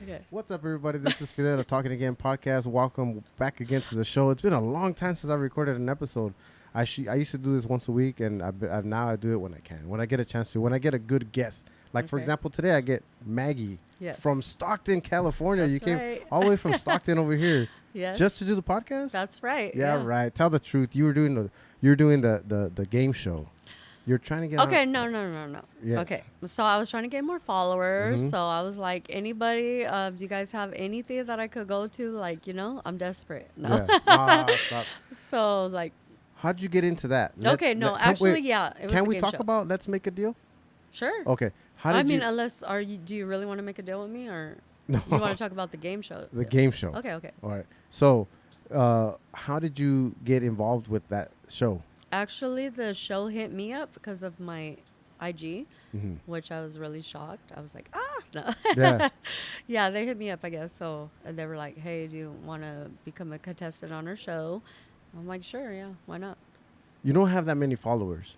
Okay. What's up, everybody? This is Fidel, Talking Again podcast. Welcome back again to the show. It's been a long time since I recorded an episode. I used to do this once a week, and now I do it when I can, when I get a chance to, when I get a good guest. Like, for example, today I get Maggie from Stockton, California. That's you came right. all the way from Stockton over here Yes. just to do the podcast? That's right. Yeah, right. Tell the truth. You were doing the game show. You're trying to get Okay, on. no. Yes. Okay, so I was trying to get more followers. Mhm. So I was like, anybody, do you guys have anything that I could go to? Like, I'm desperate. No. Yeah. Stop. So, like, How'd you get into that? okay, no, actually, yeah. It was Can a we game talk show. about Let's Make a Deal? Sure. Okay. How I did mean, you? unless, do you really want to make a deal with me, or No. you want to talk about the game show? The game show. Okay. All right. So, how did you get involved with that show? Actually, the show hit me up because of my IG, Mm-hmm. which I was really shocked. I was like, no. Yeah. Yeah, they hit me up, I guess. So and they were like, hey, do you want to become a contestant on our show? I'm like, sure, yeah, why not? You don't have that many followers.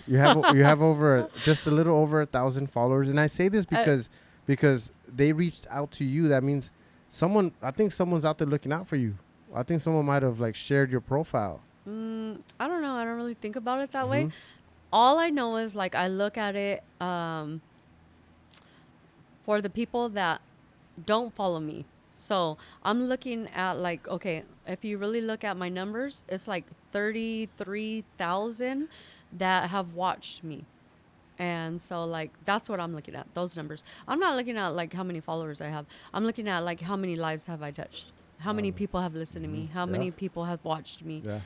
You have over just a little over 1,000 followers, and I say this because they reached out to you. That means I think someone's out there looking out for you. I think someone might have like shared your profile. I don't know. I don't really think about it that way. Mhm. All I know is like I look at it for the people that don't follow me. So I'm looking at like, okay, if you really look at my numbers, it's like 33,000 that have watched me. And so like that's what I'm looking at, those numbers. I'm not looking at like how many followers I have. I'm looking at like how many lives have I touched? How many people have listened to me? How many people have watched me? Yeah.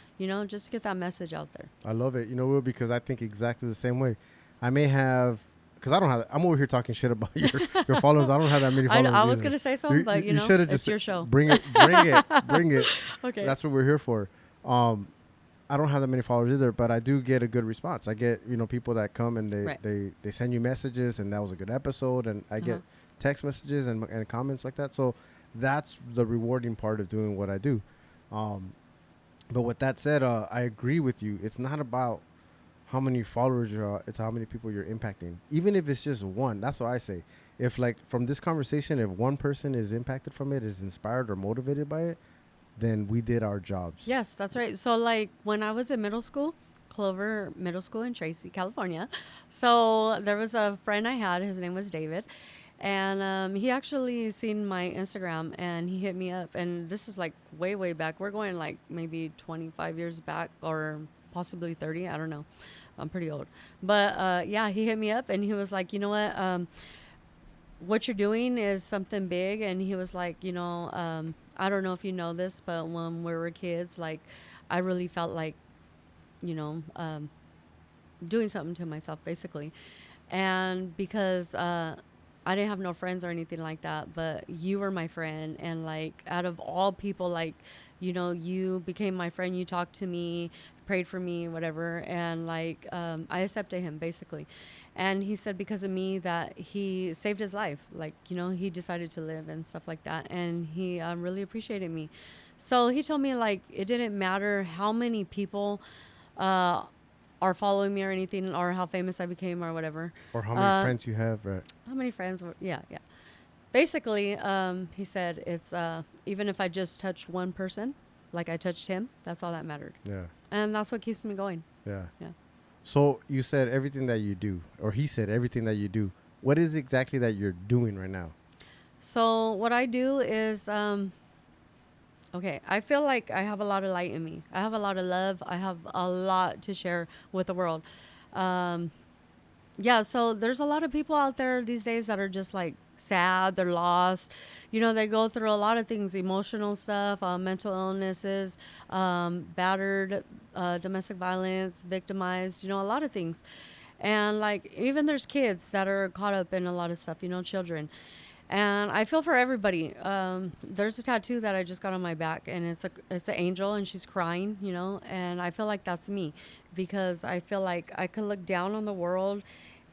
Just to get that message out there. I love it. Will, because I think exactly the same way. I may have, because I don't have, I'm over here talking shit about your followers. I don't have that many followers. I was either. going to say something, but you should've it's just your show. Bring it. Okay. That's what we're here for. I don't have that many followers either, but I do get a good response. I get, people that come and they send you messages, and that was a good episode, and I get text messages and comments like that. So that's the rewarding part of doing what I do. But with that said, I agree with you. It's not about how many followers you are. It's how many people you're impacting. Even if it's just one, that's what I say. If like from this conversation, if one person is impacted from it, is inspired or motivated by it, then we did our jobs. Yes, that's right. So like when I was in middle school, Clover Middle School in Tracy, California. So there was a friend I had. His name was David. And he actually seen my Instagram, and he hit me up. And this is like way, way back. We're going like maybe 25 years back, or possibly 30. I don't know. I'm pretty old. But yeah, he hit me up, and he was like, you know what you're doing is something big. And he was like, I don't know if you know this, but when we were kids, like I really felt like, doing something to myself, basically. And because I didn't have no friends or anything like that, but you were my friend. And like, out of all people, like, you became my friend. You talked to me, prayed for me, whatever. And like, I accepted him basically. And he said because of me that he saved his life. Like, he decided to live and stuff like that. And he really appreciated me. So he told me like, it didn't matter how many people, are following me or anything, or how famous I became or whatever. Or how many friends you have, right? How many friends? Yeah. Basically, he said it's even if I just touched one person, like I touched him, that's all that mattered. Yeah. And that's what keeps me going. Yeah. Yeah. So you said everything that you do, or he said everything that you do. What is exactly that you're doing right now? So what I do is, okay, I feel like I have a lot of light in me. I have a lot of love. I have a lot to share with the world. Yeah, so there's a lot of people out there these days that are just like sad, they're lost. They go through a lot of things, emotional stuff, mental illnesses, battered, domestic violence, victimized, a lot of things. And like, even there's kids that are caught up in a lot of stuff, children. And I feel for everybody. There's a tattoo that I just got on my back, and it's an angel, and she's crying, you know. And I feel like that's me, because I feel like I could look down on the world,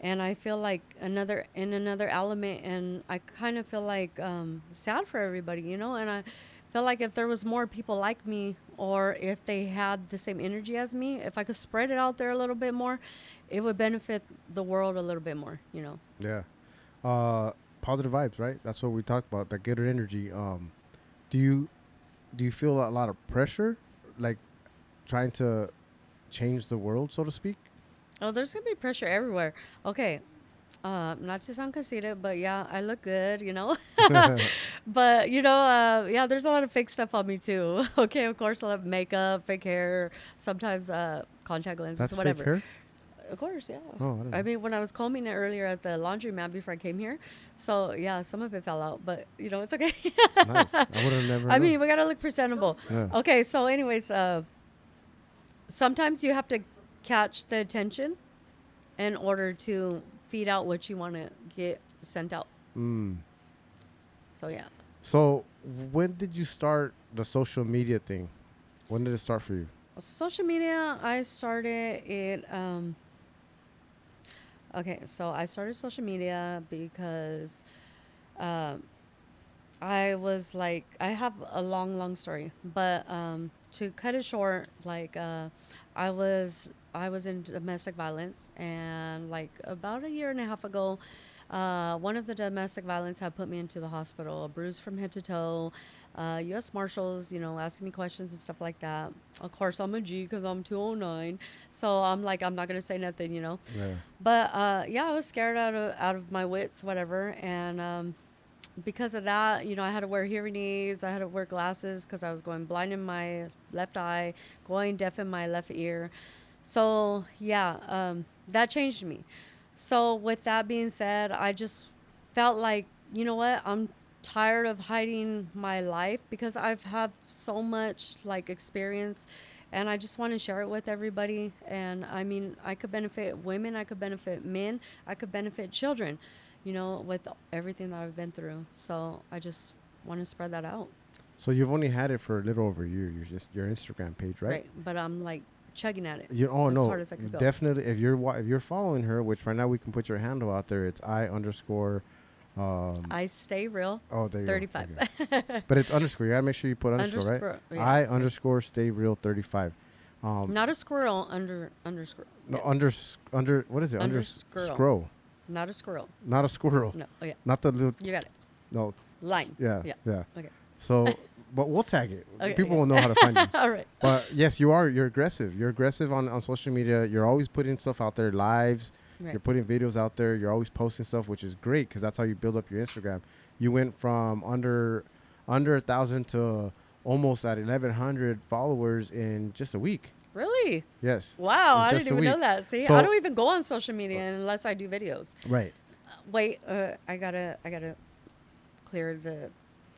and I feel like another element, and I kind of feel like sad for everybody, you know. And I feel like if there was more people like me, or if they had the same energy as me, if I could spread it out there a little bit more, it would benefit the world a little bit more, you know. Yeah. Positive vibes, right? That's what we talked about, that good energy. Do you feel a lot of pressure, like trying to change the world, so to speak? Oh, there's gonna be pressure everywhere. Okay, not to sound conceited, but yeah, I look good, you know. But you know, yeah, there's a lot of fake stuff on me too. Okay, of course, I have makeup, fake hair, sometimes contact lenses, That's whatever. fake hair? Of course, yeah. Oh, I didn't know. I mean, when I was combing it earlier at the laundromat before I came here, so yeah, some of it fell out, but you know, it's okay. Nice. I would have never I known. mean, we gotta look presentable. Yeah. Okay, so anyways, sometimes you have to catch the attention in order to feed out what you want to get sent out. So yeah. So when did you start the social media thing? When did it start for you? Social media, I started it. Okay, so I started social media because I was like, I have a long story, but to cut it short, like I was in domestic violence, and like about a year and a half ago, one of the domestic violence had put me into the hospital, a bruise from head to toe. U.S. Marshals, you know, asking me questions and stuff like that. Of course, I'm a G because I'm 209, so I'm like, I'm not gonna say nothing, you know. Yeah. But yeah, I was scared out of my wits, whatever, and because of that, you know, I had to wear hearing aids. I had to wear glasses because I was going blind in my left eye, going deaf in my left ear. So yeah, that changed me. So with that being said, I just felt like, you know what, I'm tired of hiding my life because I've had so much like experience, and I just want to share it with everybody. And I mean, I could benefit women, I could benefit men, I could benefit children, you know, with everything that I've been through. So I just want to spread that out. So you've only had it for a little over a year. You're just your Instagram page, right? Right. But I'm like chugging at it. You as no, hard as I could go. definitely. If you're following her, which right now we can put your handle out there. It's I underscore. I stay real. Oh, there you 35. go. Okay. But it's underscore. You gotta make sure you put underscore, right? Yes. I underscore stay real 35. Not a squirrel, underscore. No, Yeah. under what is it? Scroll. Not a squirrel. Not a squirrel. No. Oh yeah. Not the little. You got it. No. Line. Yeah. Yeah. Yeah. Okay. So, but we'll tag it. Okay, People okay. will know how to find you. All right. But yes, you are. You're aggressive. You're aggressive on social media. You're always putting stuff out there, lives. Right. You're putting videos out there. You're always posting stuff, which is great because that's how you build up your Instagram. You went from under 1,000 to almost at 1,100 followers in just a week. Really? Yes. Wow, I Just didn't a even know week. that. See, So- I don't even go on social media unless I do videos. Right. Wait, I gotta clear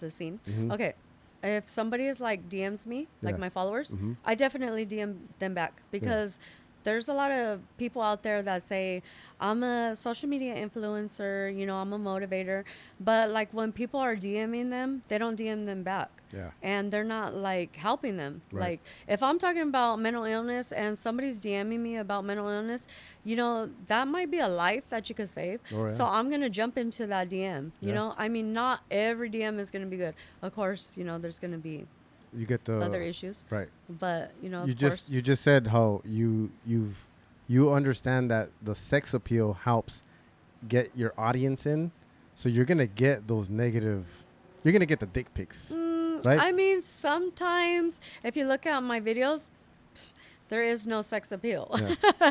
the scene. Mhm. Okay, if somebody is like DMs me, like Yeah. my followers, Mhm. I definitely DM them back because there's a lot of people out there that say I'm a social media influencer, you know, I'm a motivator, but like when people are DMing them, they don't DM them back. Yeah. And they're not like helping them. Right. Like if I'm talking about mental illness and somebody's DMing me about mental illness, you know, that might be a life that you could save. Oh, yeah. So I'm going to jump into that DM, you Yeah. know? I mean, not every DM is going to be good. Of course, you know, there's going to be You get the other issues, right. but you know, You of course, you just said how you understand that the sex appeal helps get your audience in, so you're gonna get those negative. You're gonna get the dick pics, right? I mean, sometimes if you look at my videos, there is no sex appeal. Yeah.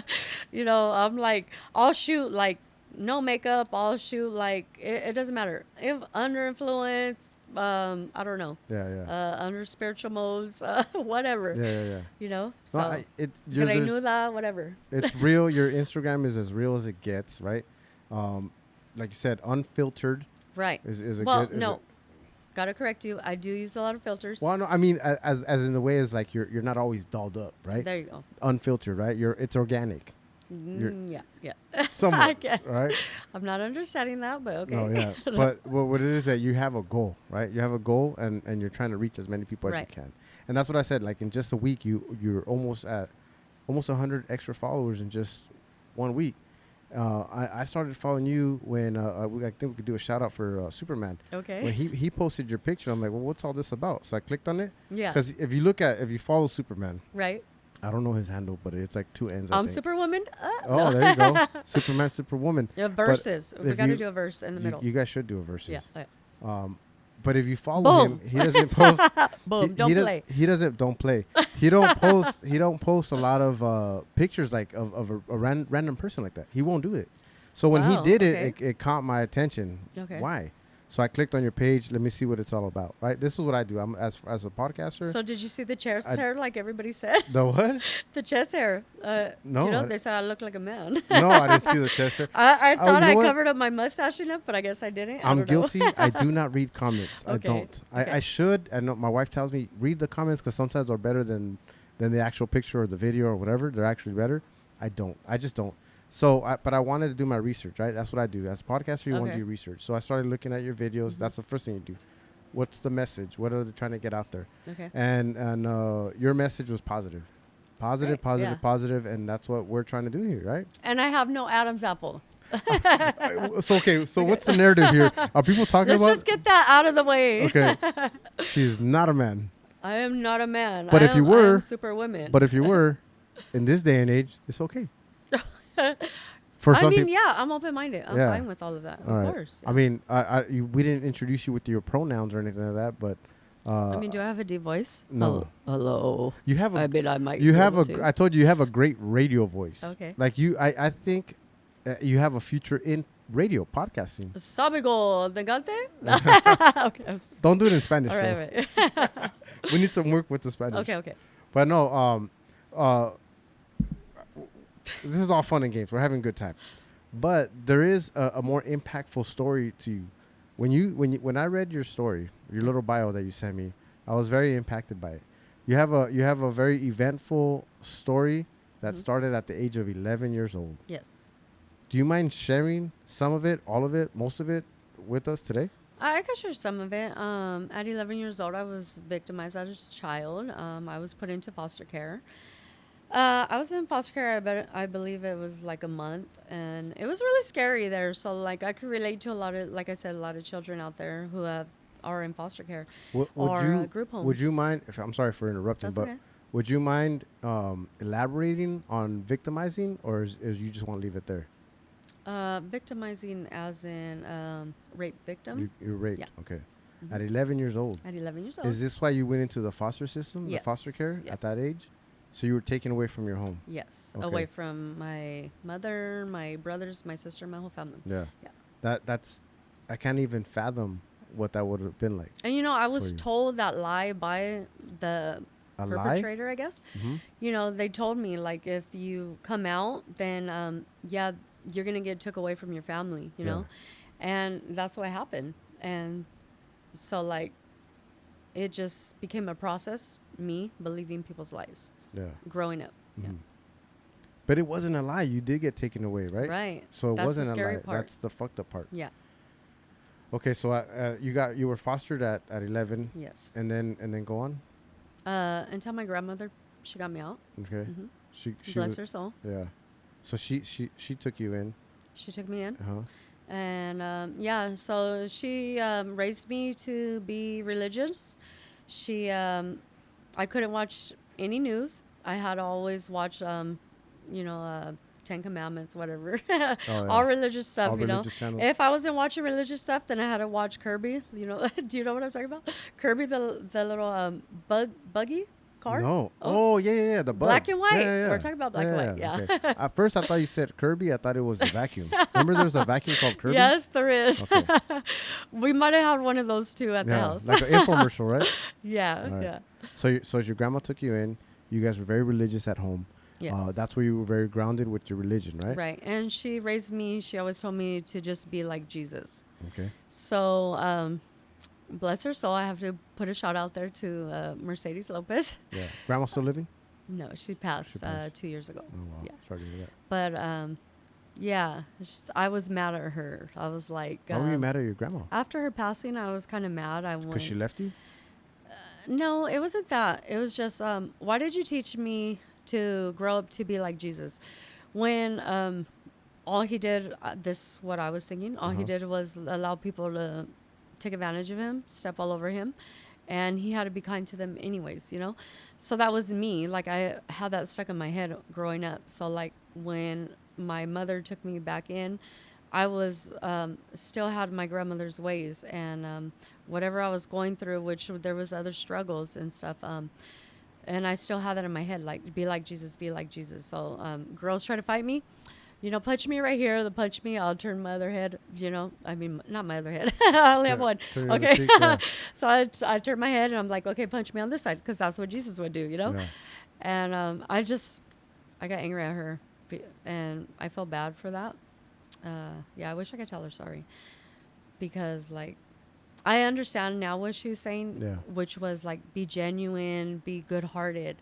You know, I'm like, I'll shoot like no makeup. I'll shoot like it doesn't matter. If under influence, I don't know. Yeah. Under spiritual modes, whatever. Yeah. You know, so No, you're, I there's- knew that, whatever. it's real. Your Instagram is as real as it gets, right? Like you said, unfiltered Right. is a Well, good. no, gotta correct you. I do use a lot of filters. Well, no, I mean, as in the way is like you're not always dolled up, right? There you go. Unfiltered, right? It's organic. Yeah. Somewhat, I guess. right? I'm not understanding that, but okay. No, yeah. But what it is that you have a goal, right? You have a goal, and you're trying to reach as many people as you can. And that's what I said. Like in just a week, you're almost at 100 extra followers in just 1 week. I started following you when I think we could do a shout out for Superman. Okay. When he posted your picture, I'm like, well, what's all this about? So I clicked on it. Yeah. Because if you follow Superman, right. I don't know his handle, but it's like 2 N's. I'm Superwoman. No. There you go. Superman, Superwoman. Yeah, verses. We got to do a verse in the middle. You guys should do a verses. Yeah. But if you follow him, he doesn't post. Boom. Don't play. He doesn't. Don't play. He don't post. He don't post a lot of pictures like of a random person like that. He won't do it. So when he did it caught my attention. Okay. Why? So I clicked on your page. Let me see what it's all about. Right. This is what I do. I'm as a podcaster. So did you see the chest hair like everybody said? The what? The chest hair. No. You know, they said I look like a man. No, I didn't see the chest hair. I thought I covered up my mustache enough, but I guess I didn't. I'm guilty. I do not read comments. I don't. Okay. I should. I know my wife tells me read the comments because sometimes they're better than the actual picture or the video or whatever. They're actually better. I don't. I just don't. So, but I wanted to do my research, right? That's what I do. As a podcaster, you want to do research. So I started looking at your videos. That's the first thing you do. What's the message? What are they trying to get out there? Okay. And your message was positive. Positive. And that's what we're trying to do here, right? And I have no Adam's apple. So, what's the narrative here? Are people talking about... Let's just get that out of the way. Okay. She's not a man. I am not a man. But if you were... I am Superwoman. But if you were, in this day and age, it's okay. For some people, yeah, I'm open-minded. I'm fine with all of that. Of course. Yeah. I mean, we didn't introduce you with your pronouns or anything like that, but... I mean, do I have a deep voice? No. Hello. You have a... I mean, I might... I told you have a great radio voice. Okay. Like I think you have a future in radio, podcasting. Sabigo, ¿Degante? Okay. Don't do it in Spanish. All right. We need some work with the Spanish. Okay. But no, this is all fun and games. We're having a good time. But there is a more impactful story to you. When I read your story, your little bio that you sent me, I was very impacted by it. You have a very eventful story that started at the age of 11 years old. Yes. Do you mind sharing some of it, all of it, most of it with us today? I can share some of it. At 11 years old, I was victimized as a child. I was put into foster care. I was in foster care, I believe it was like a month, and it was really scary there. So like I could relate to a lot of, like I said, a lot of children out there who are in foster care or group homes. Would you mind, I'm sorry for interrupting, but would you mind elaborating on victimizing, or is you just want to leave it there? Victimizing as in rape victim. You're raped, okay. Mm-hmm. At 11 years old. At 11 years old. Is this why you went into the foster system, yes. the foster care at that age? So you were taken away from your home? Yes, away from my mother, my brothers, my sister, my whole family. Yeah. That's, I can't even fathom what that would have been like. And I was told that lie by the perpetrator, I guess. Mm-hmm. They told me like if you come out, then you're gonna get took away from your family, know, and that's what happened. And so like, it just became a process. Me believing people's lies. Yeah. Growing up. Mm-hmm. Yeah. But it wasn't a lie. You did get taken away, right? Right. So it wasn't the scary a lie. part. That's the fucked up part. Yeah. Okay, so you were fostered at 11. Yes. And then go on. Until my grandmother, she got me out. Okay. Mm-hmm. She bless her soul. Yeah. So she took you in. She took me in. Uh-huh. And so she raised me to be religious. I couldn't watch any news. I had to always watch, Ten Commandments, whatever. All religious stuff, religious channels. If I wasn't watching religious stuff, then I had to watch Kirby. Do you know what I'm talking about? Kirby, the little buggy car? No. Oh, yeah. The bug. Black and white. Yeah. We're talking about black and white. Yeah. Okay. At first, I thought you said Kirby. I thought it was a vacuum. Remember there's a vacuum called Kirby? Yes, there is. Okay. We might have had one of those too at the house. Like an infomercial, right? Yeah, right. yeah. So your grandma took you in. You guys were very religious at home. Yes. That's where you were very grounded with your religion, right? Right. And she raised me. She always told me to just be like Jesus. Okay. So, bless her soul. I have to put a shout out there to Mercedes Lopez. Yeah. Grandma still living? No, she passed, She passed. 2 years ago. Oh wow. Yeah. Sorry to hear that. But yeah, I was mad at her. I was like, Why were you mad at your grandma? after her passing, I was kind of mad. I Because she went, left you? no, it wasn't that. It was just, why did you teach me to grow up to be like Jesus? When all he did, this what I was thinking, all he did was allow people to take advantage of him, step all over him. And he had to be kind to them anyways, you know? So that was me. Like, I had that stuck in my head growing up. So, like, when my mother took me back in, I was still had my grandmother's ways. And whatever I was going through, which there was other struggles and stuff, and I still had that in my head, like, be like Jesus, be like Jesus. So girls try to fight me. You know, punch me right here. They'll punch me. I'll turn my other head, you know. I mean, not my other head. I only have one. Okay. Cheek, yeah. So I turn my head and I'm like, okay, punch me on this side because that's what Jesus would do, you know. Yeah. And I got angry at her and I felt bad for that. Yeah, I wish I could tell her sorry because, like, I understand now what she was saying, which was like, be genuine, be good-hearted,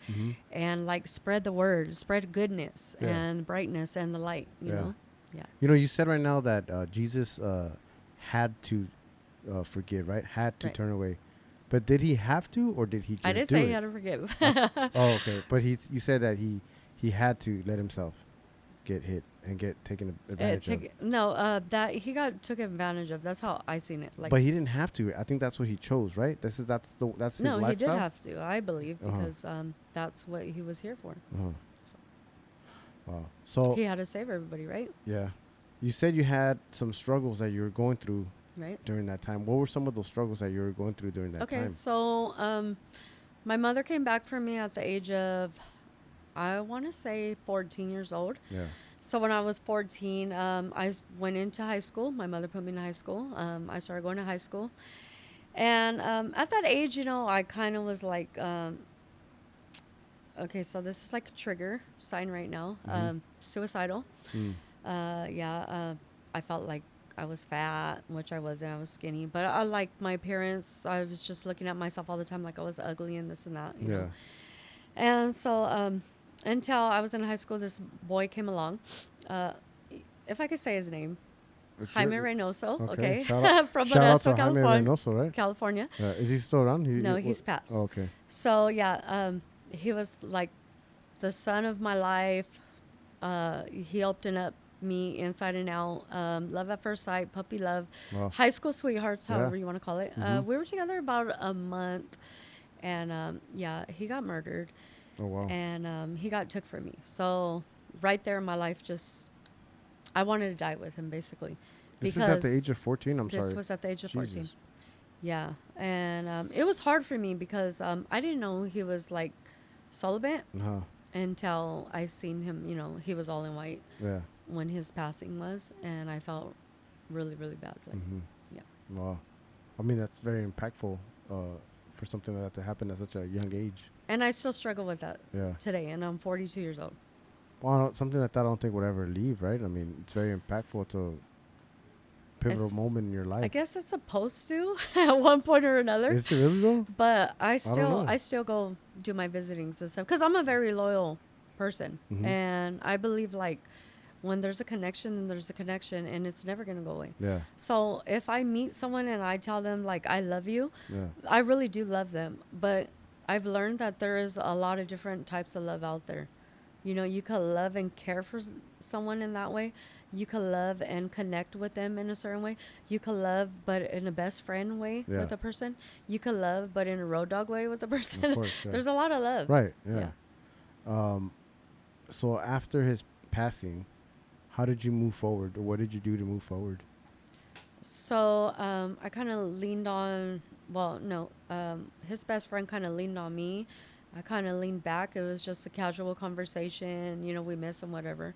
and like spread the word, spread goodness and brightness and the light, you know? Yeah. You know, you said right now that Jesus had to forgive, right? Had to turn away. But did he have to, or did he just I did say he had to forgive. Oh, okay. But you said that he had to let himself get hit and get taken advantage of. No, that he took advantage of. That's how I seen it. Like, but he didn't have to. I think that's what he chose, right? That's his lifestyle. No, he did have to. I believe because that's what he was here for. So. Wow. So he had to save everybody, right? Yeah. You said you had some struggles that you were going through during that time. What were some of those struggles that you were going through during that time? Okay, so my mother came back for me at the age of, I want to say 14 years old. Yeah. So when I was 14, I went into high school. My mother put me in high school. I started going to high school. And at that age, you know, I kind of was like, okay, so this is like a trigger sign right now. Suicidal. I felt like I was fat, which I wasn't. I was skinny. But I like my parents. I was just looking at myself all the time like I was ugly and this and that, you know. And so until I was in high school, this boy came along. If I could say his name. Jaime Reynoso, okay. Shout out, from shout out to California. Jaime Reynoso, right? California. Is he still around? No, he's passed. Oh, okay. So, yeah, he was like the son of my life. He opened up me inside and out. Love at first sight, puppy love. Wow. High school sweethearts, however you want to call it. We were together about a month. And, he got murdered. Oh, wow. And he got took from me. So, right there, my life just... I wanted to die with him, basically. This is at the age of 14? I'm sorry. This was at the age of 14. Yeah. And it was hard for me because I didn't know he was, like, celibate until I seen him, you know, he was all in white when his passing was. And I felt really, really bad. Like, yeah. Wow. I mean, that's very impactful for something like that to happen at such a young age. And I still struggle with that today. And I'm 42 years old. Well, something like that I don't think would ever leave, right? I mean, it's very impactful. It's a pivotal moment in your life. I guess it's supposed to at one point or another. Is it really though? But I still go do my visitings and stuff because I'm a very loyal person. And I believe, like, when there's a connection, then there's a connection and it's never going to go away. Yeah. So if I meet someone and I tell them, like, I love you, I really do love them. But I've learned that there is a lot of different types of love out there. You know, you can love and care for someone in that way. You can love and connect with them in a certain way. You can love, but in a best friend way with a person. You can love, but in a road dog way with a person. Of course, there's a lot of love. Right, yeah. So after his passing, how did you move forward? Or what did you do to move forward? So I kind of leaned on, his best friend kind of leaned on me. I kind of leaned back. It was just a casual conversation. You know, we miss him, whatever.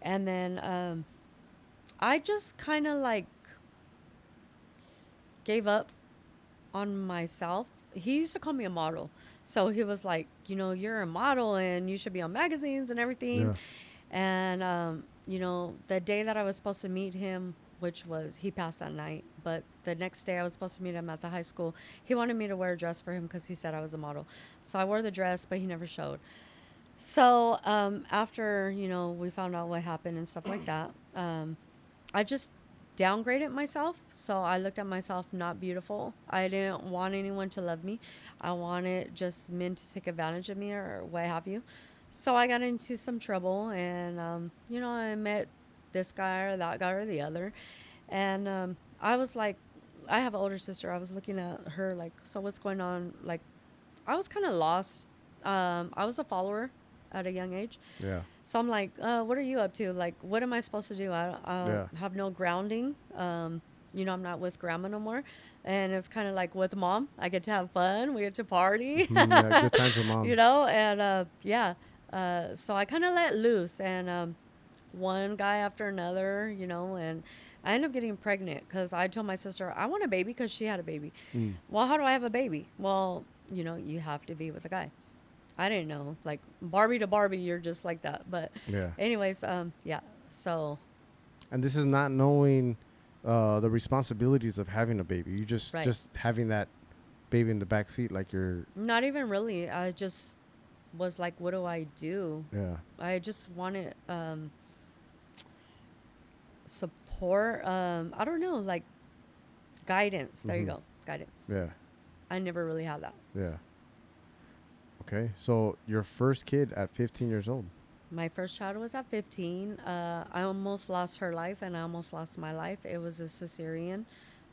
And then I just kind of like gave up on myself. He used to call me a model. So he was like, you know, you're a model and you should be on magazines and everything. Yeah. And, you know, the day that I was supposed to meet him, which was, he passed that night, but the next day I was supposed to meet him at the high school. He wanted me to wear a dress for him because he said I was a model. So I wore the dress, but he never showed. So after we found out what happened and stuff like that, I just downgraded myself. So I looked at myself not beautiful. I didn't want anyone to love me. I wanted just men to take advantage of me or what have you. So I got into some trouble, and I met this guy or that guy or the other, and I was like, I have an older sister. I was looking at her like, so what's going on? Like, I was kind of lost. I was a follower at a young age. Yeah. So I'm like, what are you up to? Like, what am I supposed to do? I have no grounding. I'm not with grandma no more. And it's kind of like with mom. I get to have fun. We get to party. Yeah, good times with mom. And yeah. So I kind of let loose. And one guy after another, and I ended up getting pregnant because I told my sister, I want a baby because she had a baby. Well, how do I have a baby? Well, you have to be with a guy. I didn't know. Like Barbie to Barbie, you're just like that. But Yeah. anyways, yeah. So. And this is not knowing the responsibilities of having a baby. You just Right. just having that baby in the back seat, like you're. Not even really. I just was like, what do I do? Yeah. I just wanted support. I don't know, like guidance. There you go, guidance. Yeah. I never really had that. Yeah. Okay. So your first kid at 15 years old. My first child was at 15. I almost lost her life, and I almost lost my life. It was a cesarean.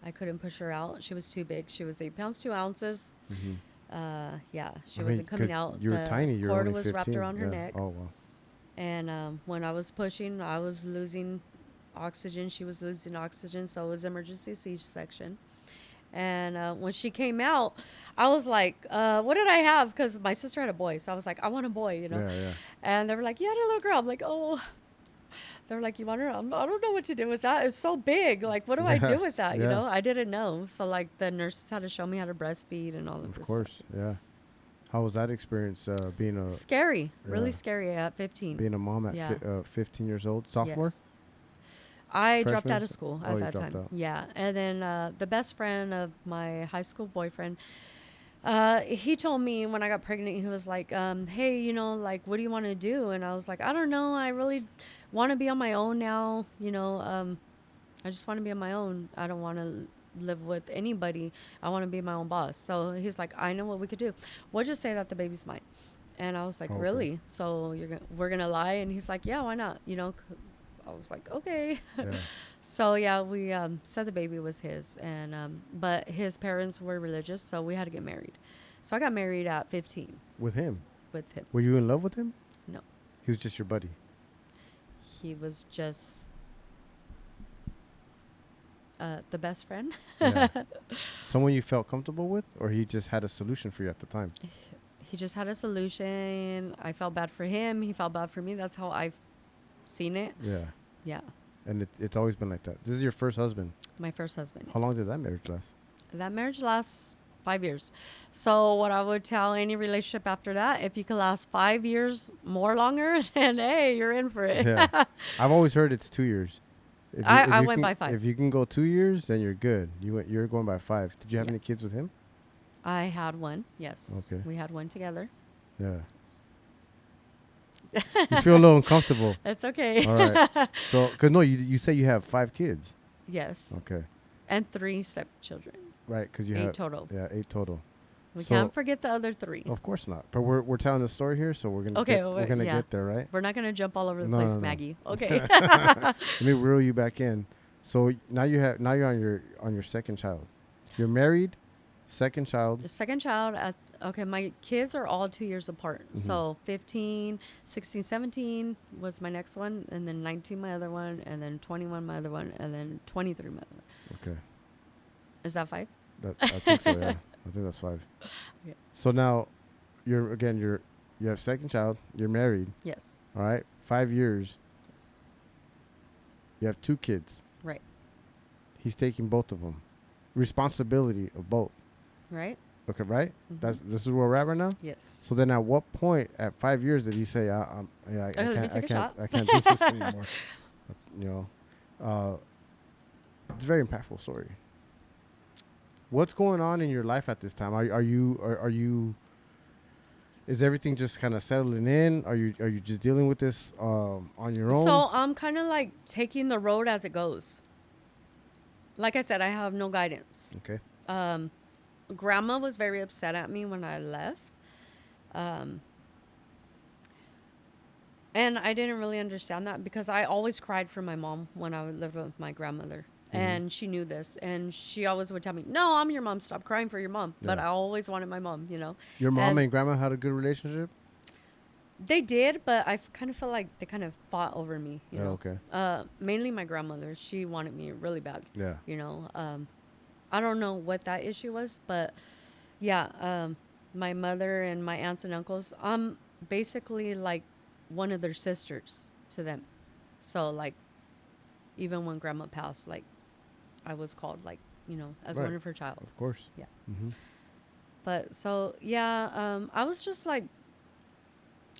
I couldn't push her out. She was too big. She was 8 pounds 2 ounces. Yeah, she wasn't coming out. You were tiny. You were cord only was 15. wrapped around her neck. Oh wow. And when I was pushing, I was losing oxygen. She was losing oxygen, so it was emergency C-section. And when she came out, I was like, what did I have? Because my sister had a boy. So I was like, I want a boy, Yeah, yeah. And they were like, you had a little girl. I'm like, oh. They're like, you want her? I don't know what to do with that. It's so big. Like, what do I do with that? Yeah. I didn't know. So, like, the nurses had to show me how to breastfeed and all of this. Of course, stuff. yeah. How was that experience being a... Scary. Really scary at 15. Being a mom at 15 years old? Sophomore? Yes. I dropped Freshman? out of school at that time. Out. Yeah. And then the best friend of my high school boyfriend, he told me when I got pregnant, he was like, hey, like, what do you want to do? And I was like, I don't know. I really want to be on my own now. I just want to be on my own. I don't want to live with anybody. I want to be my own boss. So he's like, I know what we could do. We'll just say that the baby's mine. And I was like, Okay. Really? So we're going to lie? And he's like, yeah, why not? I was like, okay. Yeah. So yeah, we said the baby was his, and but his parents were religious, so we had to get married. So I got married at 15 With him? with him. Were you in love with him? No, He was just your buddy. he was just the best friend. Yeah. Someone you felt comfortable with, or he just had a solution for you at the time? He just had a solution. I felt bad for him. He felt bad for me. That's how I've seen it. Yeah. Yeah, And it's always been like that. This is your first husband. my first husband. How long yes. did that marriage last? That marriage lasts 5 years. So what I would tell any relationship after that, if you can last 5 years more longer, then hey, you're in for it. Yeah. I've always heard it's 2 years. I went by 5. If you can go 2 years, then you're good. You're going by 5. Did you have Yeah. any kids with him? I had one. Yes. Okay. We had one together. Yeah. You feel a little uncomfortable. It's okay. All right. So, because no, you say you have 5 kids. Yes. Okay. And 3 stepchildren. Right, because you 8 have total. Yeah, 8 total. We So- can't forget the other 3. Of course not. But we're telling the story here, so we're gonna Okay, we're gonna yeah. get there, right? We're not gonna jump all over the No, place, no, no. Maggie. Okay. Let me reel you back in. So now you're on your second child. You're married, second child. The second child okay, my kids are all 2 years apart. Mhm. So 15, 16, 17 was my next one, and then 19 my other one, and then 21 my other one, and then 23 my other one. Okay. Is that 5? I think so, yeah. I think that's 5. Okay. So now you have second child, you're married, Yes. all right? 5 years, Yes. you have 2 kids. Right. He's taking both of them. Responsibility of both. Right? Okay, right? Mhm. This is where we're at right now? Yes. So then at what point at 5 years did he say, I let me take a shot. I can't do this anymore? It's a very impactful story. What's going on in your life at this time? Are you Is everything just kind of settling in? Are you just dealing with this on your own? So I'm kind of like taking the road as it goes. Like I said, I have no guidance. Okay. Grandma was very upset at me when I left. Um, and I didn't really understand that because I always cried for my mom when I lived with my grandmother. And she knew this. And she always would tell me, no, I'm your mom. Stop crying for your mom. Yeah. But I always wanted my mom, you know. Your mom and grandma had a good relationship? They did, but I kind of felt like they kind of fought over me, you know. Okay. Mainly my grandmother. She wanted me really bad. Yeah. You know. I don't know what that issue was, but yeah, my mother and my aunts and uncles, I'm basically like one of their sisters to them. So like, even when grandma passed, like, I was called like, you know, as one of her child. Of course. Yeah. Mm-hmm. But so, yeah, I was just like,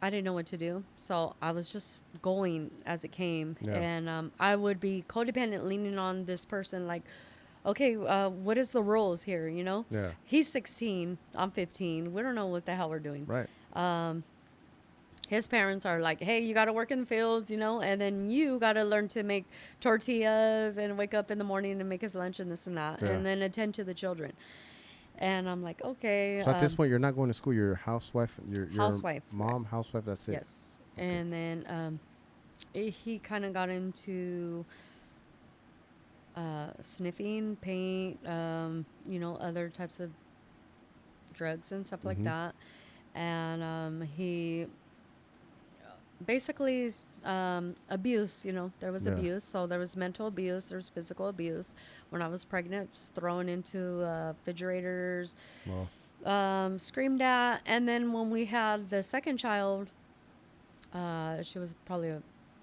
I didn't know what to do. So I was just going as it came. Yeah. And I would be codependent, leaning on this person like, okay, what is the rules here, you know? Yeah. He's 16, I'm 15. We don't know what the hell we're doing. Right. His parents are like, hey, you got to work in the fields, you know, and then you got to learn to make tortillas and wake up in the morning and make his lunch and this and that, and then attend to the children. And I'm like, okay. So at this point, you're not going to school. You're a housewife. You're housewife. Mom, right. Housewife, that's it. Yes. Okay. And then he kind of got into sniffing, paint, you know, other types of drugs and stuff like that. And he basically abuse, you know, there was abuse. So there was mental abuse, there was physical abuse. When I was pregnant, was thrown into refrigerators, screamed at. And then when we had the second child, she was probably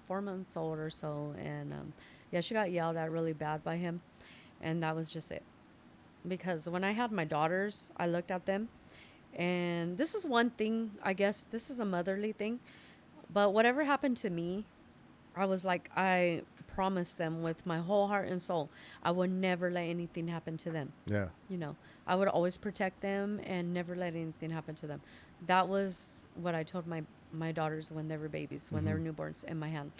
4 months old or so, and yeah, she got yelled at really bad by him, and that was just it. Because when I had my daughters, I looked at them, and this is one thing, I guess this is a motherly thing, but whatever happened to me, I was like, I promised them with my whole heart and soul, I would never let anything happen to them. Yeah. You know, I would always protect them and never let anything happen to them. That was what I told my daughters when they were babies, when they were newborns, in my hand.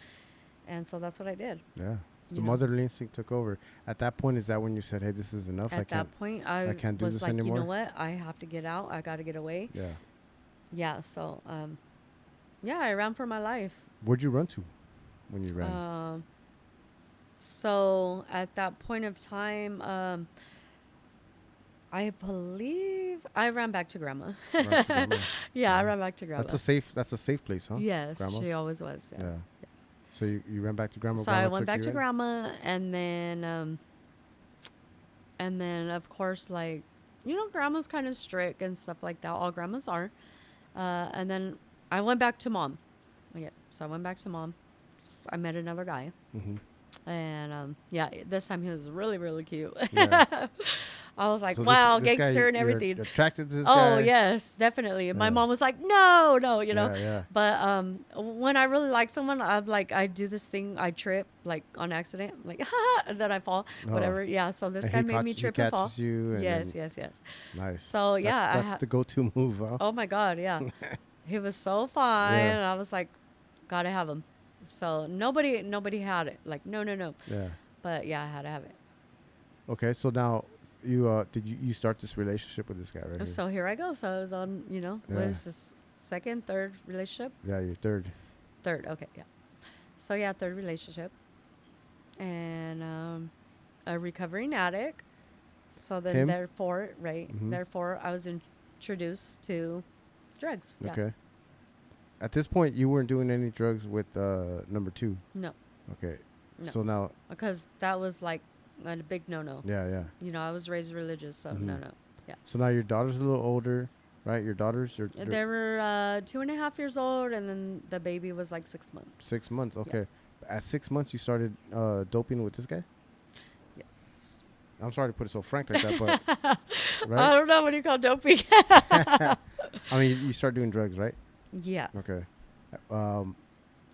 And so that's what I did. Yeah. The motherly instinct took over. At that point, is that when you said, hey, this is enough? At that point, I can't do this like, anymore? You know what? I have to get out. I got to get away. Yeah. Yeah. So, yeah, I ran for my life. Where'd you run to when you ran? So at that point of time, I believe I ran back to grandma. Yeah, I ran back to grandma. That's a safe place, huh? Yes, Grandma's? She always was. Yes. Yeah. Yes. So you ran back to grandma. So I went back to grandma, and then of course, like, you know, grandma's kind of strict and stuff like that. All grandmas are. And then I went back to mom. Okay, so I went back to mom. I met another guy. And yeah, this time he was really, really cute. Yeah. I was like, so wow, this gangster guy, and everything. You're attracted to this guy? Oh, yes, definitely. And my mom was like, no, you know. Yeah. But when I really like someone, I do this thing, I trip, like, on accident. I'm like, and then I fall, whatever. Yeah, so this guy made me trip and fall. You and yes. Nice. So, yeah. That's the go-to move, huh? Oh, my God, yeah. He was so fine, and I was like, gotta have him. So nobody had it. Like, no. Yeah. But, yeah, I had to have it. Okay, so now... You start this relationship with this guy right here? So here I go. So I was on, you know, what is this, second, third relationship? Yeah, your third. Okay, yeah. So yeah, third relationship. And a recovering addict. So then therefore, therefore I was introduced to drugs. Yeah. Okay. At this point, you weren't doing any drugs with number two? No. Okay. No. So now... Because that was like a big no-no. Yeah. You know, I was raised religious, so no. Yeah. So now your daughter's a little older, right? Your daughters? They were 2.5 years old, and then the baby was like 6 months. 6 months, okay. Yeah. At 6 months, you started doping with this guy? Yes. I'm sorry to put it so frank like that, but... right? I don't know what you call doping. I mean, you start doing drugs, right? Yeah. Okay.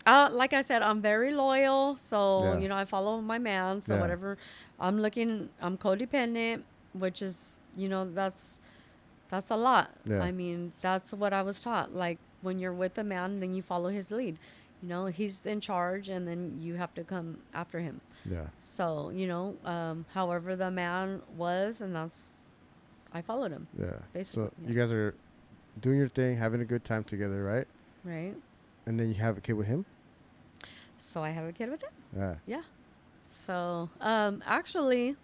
Like I said, I'm very loyal, so you know, I follow my man. So whatever I'm codependent, which is, you know, that's That's a lot. Yeah. I mean, that's what I was taught. Like, when you're with a man, then you follow his lead. You know, he's in charge, and then you have to come after him. Yeah. So, however the man was, and I followed him. Yeah. Basically. So you guys are doing your thing, having a good time together, right? Right. And then you have a kid with him? So I have a kid with him. Yeah. Yeah. So, actually,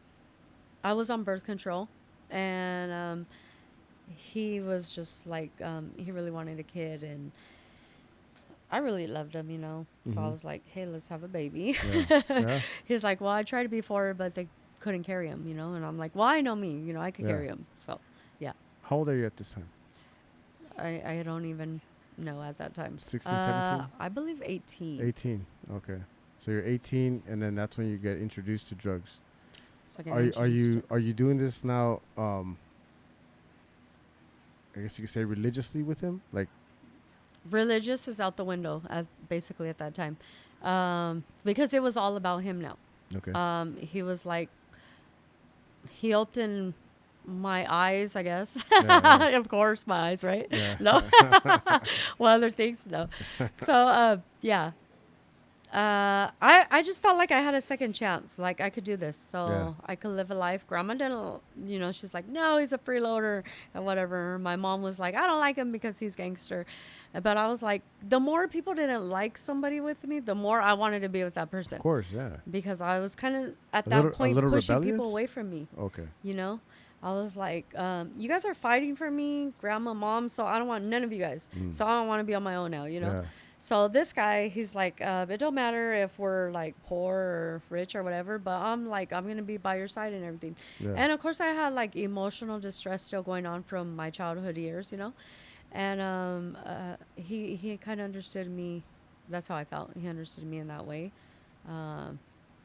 I was on birth control, and he was just like, he really wanted a kid, and I really loved him, So I was like, hey, let's have a baby. Yeah. Yeah. He's like, well, I tried before, but they couldn't carry him, And I'm like, well, I know me, I could Yeah. carry him. So, yeah. How old are you at this time? I don't even know at that time. 16, 17? I believe 18. 18. Okay. So you're 18, and then that's when you get introduced to drugs. So Are you doing this now? I guess you could say religiously with him, like. Religious is out the window, basically at that time, because it was all about him now. Okay. He was like, he opened my eyes, I guess. Yeah. Of course, my eyes, right? Yeah. No. Well, other things, no. So, yeah. I just felt like I had a second chance. Like, I could do this. So Yeah. I could live a life. Grandma didn't, she's like, no, he's a freeloader and whatever. My mom was like, I don't like him because he's gangster. But I was like, the more people didn't like somebody with me, the more I wanted to be with that person. Of course, yeah. Because I was kind of, at A that little- point, a little pushing rebellious? people away from me. Okay. I was like, you guys are fighting for me, grandma, mom, so I don't want none of you guys. So I don't want to be on my own now, Yeah. So this guy, he's like, it don't matter if we're like poor or rich or whatever, but I'm like, I'm going to be by your side and everything. Yeah. And of course I had like emotional distress still going on from my childhood years, And he kind of understood me. That's how I felt. He understood me in that way.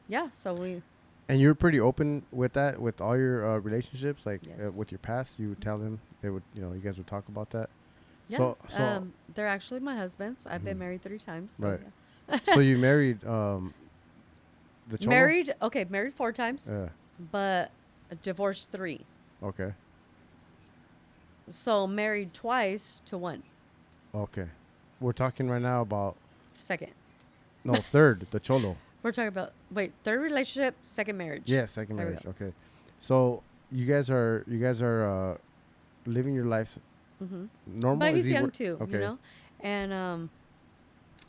Yeah, so we... And you're pretty open with that, with all your relationships, like Yes. with your past. You would tell them, they would, you guys would talk about that. Yeah, So they're actually my husbands. I've been married 3 times. So Right. yeah. so you married the cholo? Married 4 times, Yeah. but divorced 3. Okay. So married twice to 1. Okay. We're talking right now about Second. third, the cholo. We're talking about, third relationship, second marriage. Yeah, second There we marriage. Okay. So you guys are living your life normal. But Is he's he young too, Okay. And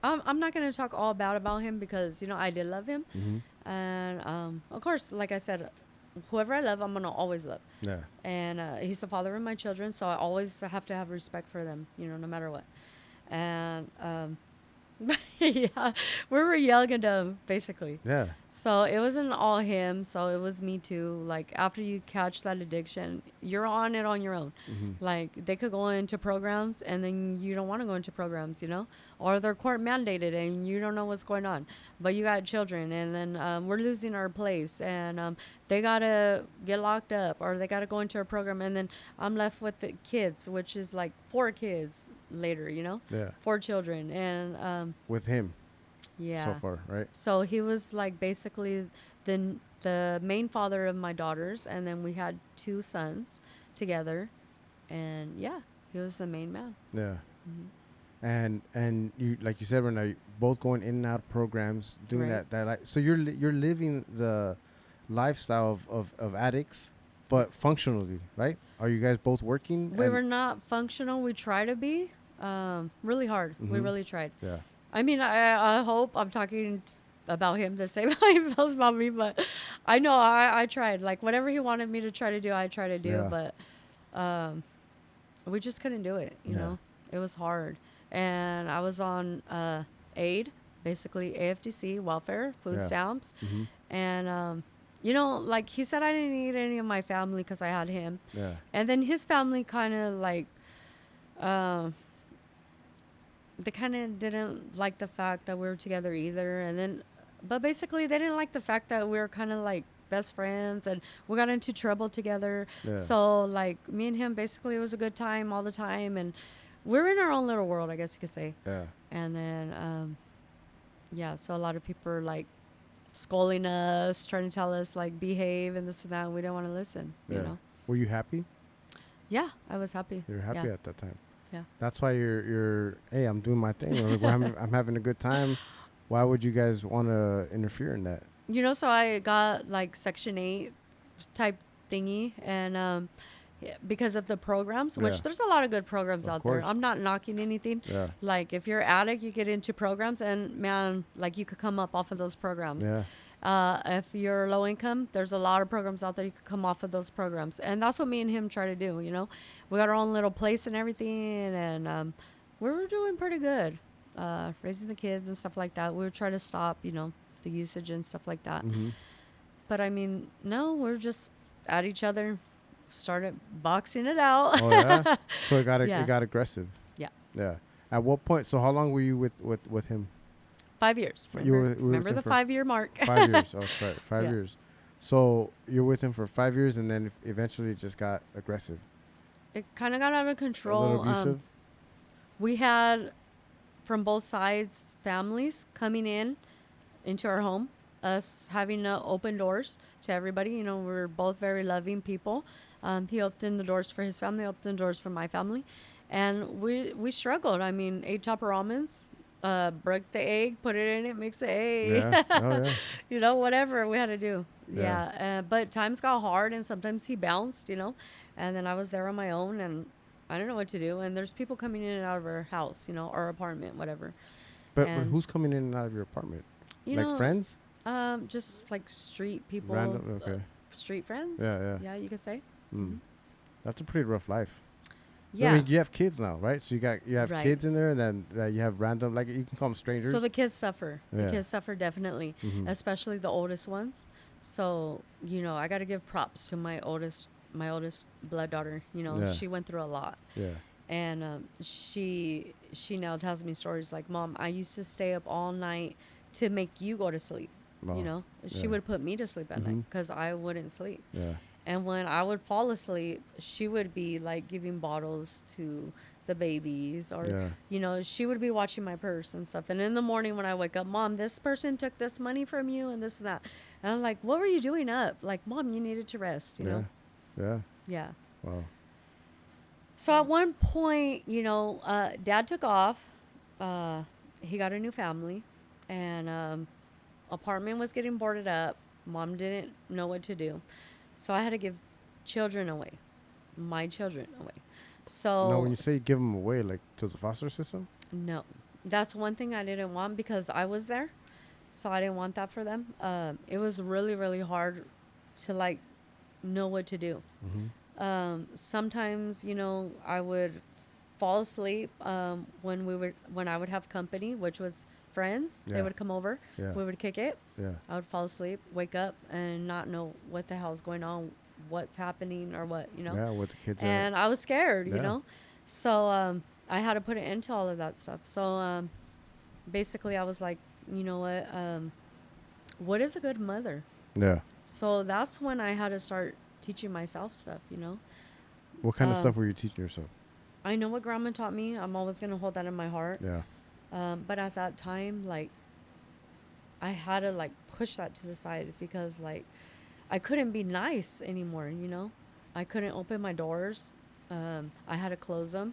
I'm not going to talk all bad about him because, I did love him. Mm-hmm. And of course, like I said, whoever I love, I'm going to always love. Yeah. And he's the father of my children, so I always have to have respect for them, no matter what. And yeah, we were young and dumb, basically. Yeah. So it wasn't all him, so it was me too. Like, after you catch that addiction, you're on it on your own. Mm-hmm. Like, they could go into programs and then you don't want to go into programs, or they're court mandated and you don't know what's going on, but you got children, and then we're losing our place, and they gotta get locked up or they gotta go into a program, and then I'm left with the kids, which is like 4 kids later, Yeah. 4 children, and With him yeah. so far, right? So he was like basically the main father of my daughters, and then we had 2 sons together, and yeah, he was the main man. Yeah. Mm-hmm. And you, like you said, right now, you're both going in and out of programs, doing Right. that like, so you're living the lifestyle of addicts, but functionally, right? Are you guys both working? We were not functional. We tried to be really hard. We Mhm. really tried. Yeah. I mean, I hope I'm talking about him the same how he feels about me, but I know I tried. Like, whatever he wanted me to try to do, I tried to do, Yeah. but we just couldn't do it, you Yeah. know? It was hard. And I was on aid, basically AFDC, welfare, food Yeah. stamps. Mm-hmm. And, like he said, I didn't need any of my family because I had him. Yeah. And then his family kind of like, they kind of didn't like the fact that we were together either. And then, but basically they didn't like the fact that we were kind of like best friends and we got into trouble together. Yeah. So like me and him, basically it was a good time all the time. And we're in our own little world, I guess you could say. Yeah. And then, yeah, so a lot of people are like scolding us, trying to tell us like behave and this and that. And we don't want to listen, Yeah. you know? Were you happy? Yeah, I was happy. You're happy at that time. Yeah. That's why you're. Hey, I'm doing my thing. I'm having a good time. Why would you guys want to interfere in that? So I got like Section 8 type thingy, and because of the programs, which there's a lot of good programs out there. I'm not knocking anything. Yeah. Like if you're addict, you get into programs, and man, like you could come up off of those programs. Yeah. If you're low income, there's a lot of programs out there you could come off of those programs, and that's what me and him try to do. We got our own little place and everything, and we were doing pretty good, raising the kids and stuff like that. We were trying to stop, the usage and stuff like that. Mm-hmm. But I mean, no, we're just at each other, started boxing it out. Oh yeah. So it got aggressive. Yeah. Yeah. At what point? So how long were you with him? 5 years. Remember the 5-year mark. 5 years. Oh, sorry. 5 Yeah. years. So you're with him for 5 years, and then eventually it just got aggressive. It kind of got out of control. A little abusive. We had, from both sides, families coming into our home, us having open doors to everybody. We're both very loving people. He opened the doors for his family, opened the doors for my family, and we struggled. I mean, ate chopper almonds. Broke the egg, put it in it, mix the egg. Yeah. Oh, yeah. Whatever we had to do. Yeah. Yeah. But times got hard, and sometimes he bounced, and then I was there on my own, and I don't know what to do. And there's people coming in and out of our house, our apartment, whatever. But who's coming in and out of your apartment? Friends? Just like street people. Random? Okay. Street friends? Yeah. Yeah, you could say. Mm. That's a pretty rough life. Yeah. I mean, you have kids now, right? So you have Right. kids in there, and then you have random, like you can call them strangers. So the kids suffer. Yeah. The kids suffer definitely, especially the oldest ones. So, I got to give props to my oldest blood daughter. Yeah. She went through a lot. Yeah. And she now tells me stories like, Mom, I used to stay up all night to make you go to sleep. Wow. She Yeah. would put me to sleep at night because I wouldn't sleep. Yeah. And when I would fall asleep, she would be like giving bottles to the babies, or, she would be watching my purse and stuff. And in the morning when I wake up, Mom, this person took this money from you and this and that. And I'm like, what were you doing up? Like, Mom, you needed to rest, Yeah. Yeah. Yeah. Wow. So at one point, Dad took off. He got a new family, and apartment was getting boarded up. Mom didn't know what to do. So I had to give children away, my children away. So No, when you say give them away, like to the foster system? No, that's one thing I didn't want because I was there. So I didn't want that for them. It was really, really hard to like know what to do. Sometimes, I would fall asleep when I would have company, which was friends. Yeah. They would come over. Yeah. We would kick it. Yeah. I would fall asleep, wake up, and not know what the hell's going on, what's happening, or what, Yeah, with the kids. And I was scared, Yeah. So I had to put an end to all of that stuff. So basically, I was like, you know what is a good mother? Yeah. So that's when I had to start teaching myself stuff, What kind of stuff were you teaching yourself? I know what grandma taught me. I'm always going to hold that in my heart. Yeah. But at that time, like, I had to, like, push that to the side because, like, I couldn't be nice anymore, I couldn't open my doors. I had to close them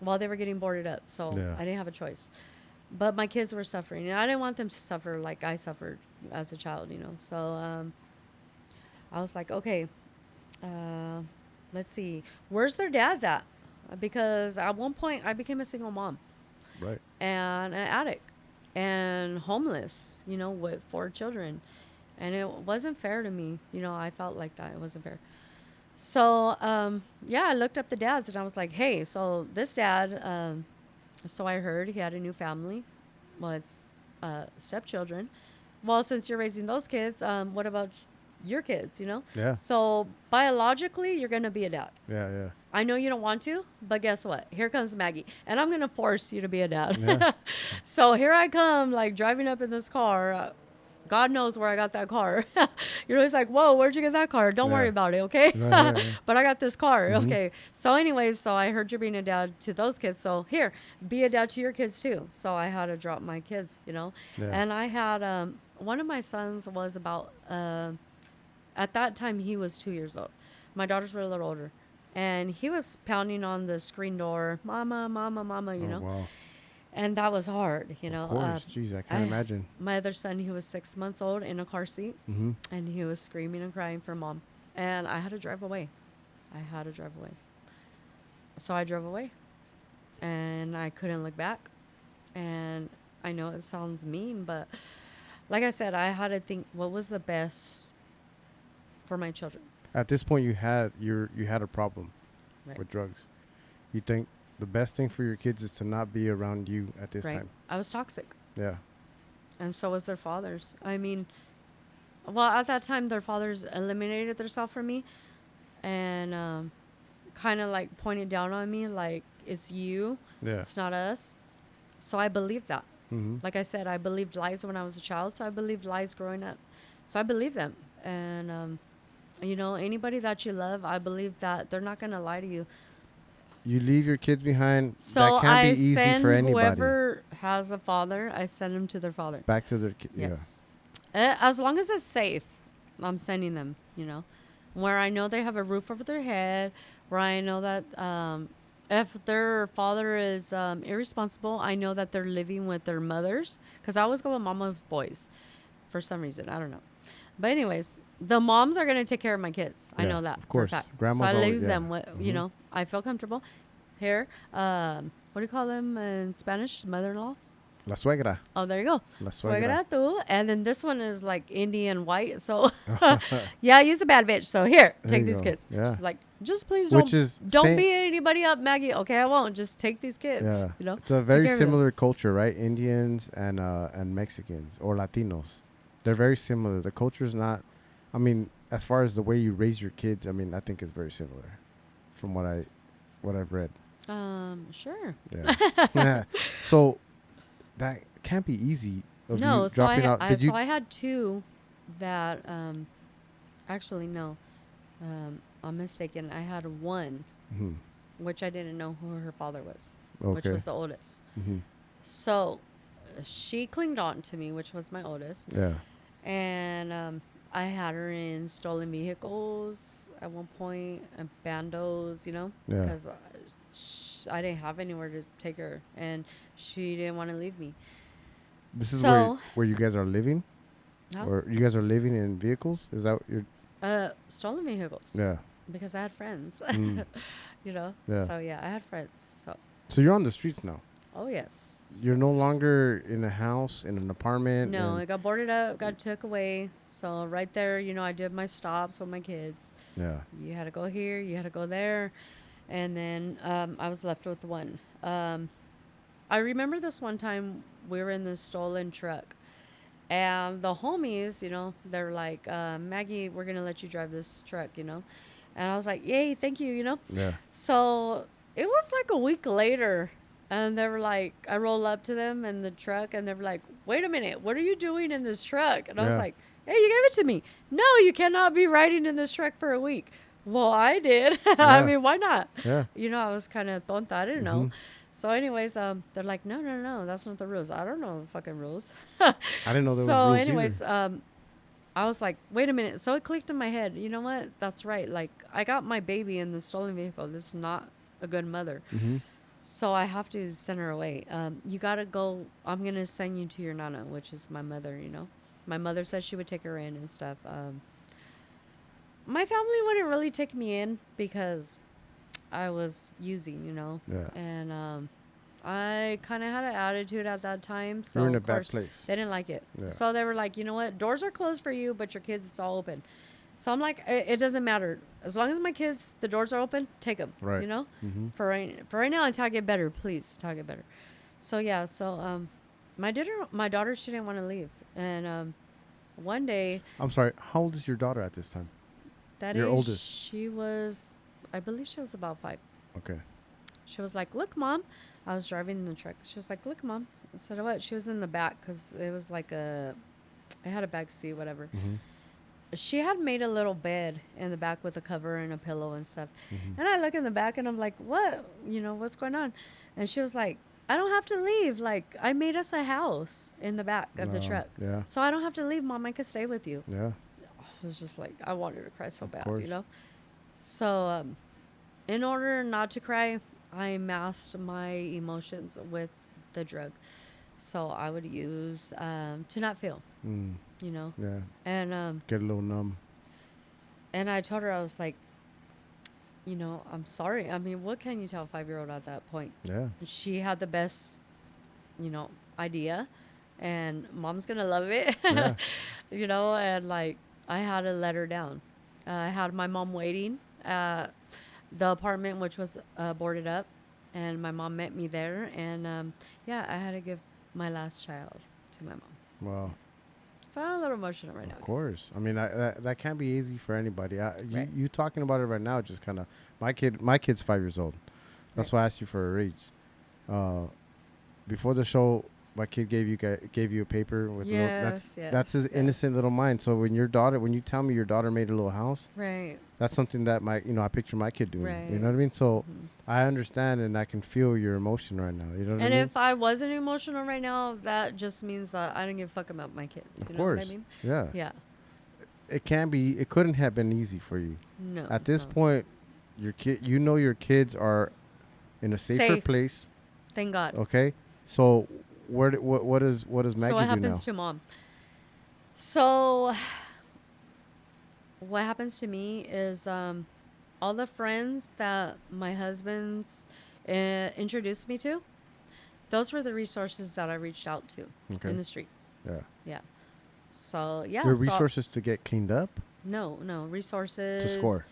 while they were getting boarded up. So I didn't have a choice. But my kids were suffering, and I didn't want them to suffer like I suffered as a child, So I was like, okay, let's see. Where's their dads at? Because at one point, I became a single mom. Right. And an addict. And homeless, with 4 children. And it wasn't fair to me. I felt like that. It wasn't fair. So, I looked up the dads, and I was like, hey, so this dad, so I heard he had a new family with stepchildren. Well, since you're raising those kids, what about your kids, Yeah. So biologically, you're going to be a dad. Yeah. I know you don't want to, but guess what? Here comes Maggie, and I'm going to force you to be a dad. Yeah. So here I come, like, driving up in this car. God knows where I got that car. You're always like, whoa, where'd you get that car? Don't worry about it, okay? Yeah. But I got this car, okay? So anyways, so I heard you're being a dad to those kids. So here, be a dad to your kids too. So I had to drop my kids, Yeah. And I had, one of my sons was about, at that time, he was 2 years old. My daughters were a little older. And he was pounding on the screen door, mama, mama, mama, you know. Wow. And that was hard, you know. Of course. Jeez, I can't imagine. My other son, he was 6 months old in a car seat. Mm-hmm. And he was screaming and crying for mom. And I had to drive away. So I drove away. And I couldn't look back. And I know it sounds mean, but like I said, I had to think what was the best for my children. At this point, you had a problem with drugs. You think the best thing for your kids is to not be around you at this time. I was toxic. Yeah. And so was their fathers. I mean, well, at that time, their fathers eliminated themselves from me and kind of like pointed down on me like, it's you. Yeah. It's not us. So I believed that. Mm-hmm. Like I said, I believed lies when I was a child. So I believed lies growing up. So I believed them. And, you know, anybody that you love, I believe that they're not going to lie to you. You leave your kids behind. So that can't be easy for anybody. Whoever has a father, I send them to their father. Back to their kids. Yes. Yeah. As long as it's safe, I'm sending them, you know, where I know they have a roof over their head, where I know that if their father is irresponsible, I know that they're living with their mothers. Because I always go with mama's boys for some reason. I don't know. But anyways, the moms are going to take care of my kids. Yeah, I know that. Of course. Grandma's so I leave them with, you know, I feel comfortable. Here, what do you call them in Spanish? Mother-in-law? La suegra. Oh, there you go. La suegra. Tú. And then this one is like Indian white. So, yeah, he's a bad bitch. So here, take these kids. Yeah. She's like, just please don't beat anybody up, Maggie. Okay, I won't. Just take these kids. Yeah. You know? It's a very similar culture, right? Indians and Mexicans or Latinos. They're very similar. The culture's not... I mean, as far as the way you raise your kids, I mean, I think it's very similar from what I've read. Sure. Yeah. So that can't be easy. No, so I had two that, actually, no, I'm mistaken. I had one, which I didn't know who her father was, which was the oldest. Mm-hmm. So she clinged on to me, which was my oldest. Yeah. And, I had her in stolen vehicles at one point, and bandos, you know, because I didn't have anywhere to take her, and she didn't want to leave me. This is where you guys are living? Or you guys are living in vehicles? Is that your... stolen vehicles. Yeah. Because I had friends, you know? Yeah. So, yeah, I had friends. So you're on the streets now? Oh, yes. You're no longer in a house, in an apartment? No, it got boarded up, got took away. So right there, you know, I did my stops with my kids. Yeah. You had to go here, you had to go there. And then I was left with one. I remember this one time we were in this stolen truck. And the homies, you know, they're like, Maggie, we're going to let you drive this truck, you know. And I was like, yay, thank you, you know. Yeah. So it was like a week later. And they were like, I rolled up to them in the truck, and they were like, wait a minute, what are you doing in this truck? And I was like, hey, you gave it to me. No, you cannot be riding in this truck for a week. Well, I did. I mean, why not? Yeah. You know, I was kind of tonta. I didn't know. So anyways, they're like, no, that's not the rules. I don't know the fucking rules. I didn't know there was rules. So anyways, I was like, wait a minute. So it clicked in my head. You know what? That's right. Like, I got my baby in the stolen vehicle. This is not a good mother. Mm-hmm. So I have to send her away. You got to go. I'm going to send you to your nana, which is my mother, you know. My mother said she would take her in and stuff. My family wouldn't really take me in because I was using, you know. Yeah. And I kind of had an attitude at that time. So you're in a bad place. They didn't like it. Yeah. So they were like, you know what? Doors are closed for you, but your kids, it's all open. So I'm like, it doesn't matter. As long as my kids, the doors are open, take them. Right. You know? Mm-hmm. For right now, until I get better, please, until I get better. So, yeah. So, my daughter, she didn't want to leave. And one day... I'm sorry. How old is your daughter at this time? Your oldest? She was... I believe she was about 5. Okay. She was like, look, Mom. I was driving in the truck. She was like, look, Mom. I said, what? She was in the back because it was like it had a back seat, whatever. Mm-hmm. She had made a little bed in the back with a cover and a pillow and stuff. Mm-hmm. And I look in the back and I'm like, what? You know, what's going on? And she was like, I don't have to leave. Like, I made us a house in the back of the truck. Yeah. So I don't have to leave, Mom. I could stay with you. Yeah. I was just like, I wanted to cry so bad, you know? So in order not to cry, I masked my emotions with the drug. So I would use to not feel, you know. Yeah. And Get a little numb. and I told her, I was like, you know, I'm sorry. I mean, what can you tell a 5-year-old at that point? Yeah. She had the best, you know, idea, and mom's gonna love it. Yeah. You know, and like I had to let her down. I had my mom waiting at the apartment, which was boarded up, and my mom met me there, and yeah, I had to give my last child to my mom. Wow. So I'm a little emotional right now. Of course. I mean, that can't be easy for anybody. Right. You talking about it right now just kind of my kid's 5 years old. That's Right. why I asked you for a age. Before the show, my kid gave you a paper with Yes, that's his innocent little mind. So when you tell me your daughter made a little house, Right. that's something that I picture my kid doing. Right. You know what I mean? So Mhm. I understand and I can feel your emotion right now. You know what I And mean? if I wasn't emotional right now, that just means that I don't give a fuck about my kids. Of You course. know what I mean? Yeah. Yeah. It couldn't have been easy for you. No. At this no. point, your kids are in a safer Safe. place. Thank God. Okay, so what does Maggie So what do happens now? to mom? So what happens to me is all the friends that my husband's introduced me to, those were the resources that I reached out to Okay. in the streets. Yeah, Yeah. So yeah. your so- resources to get cleaned up No, resources to score.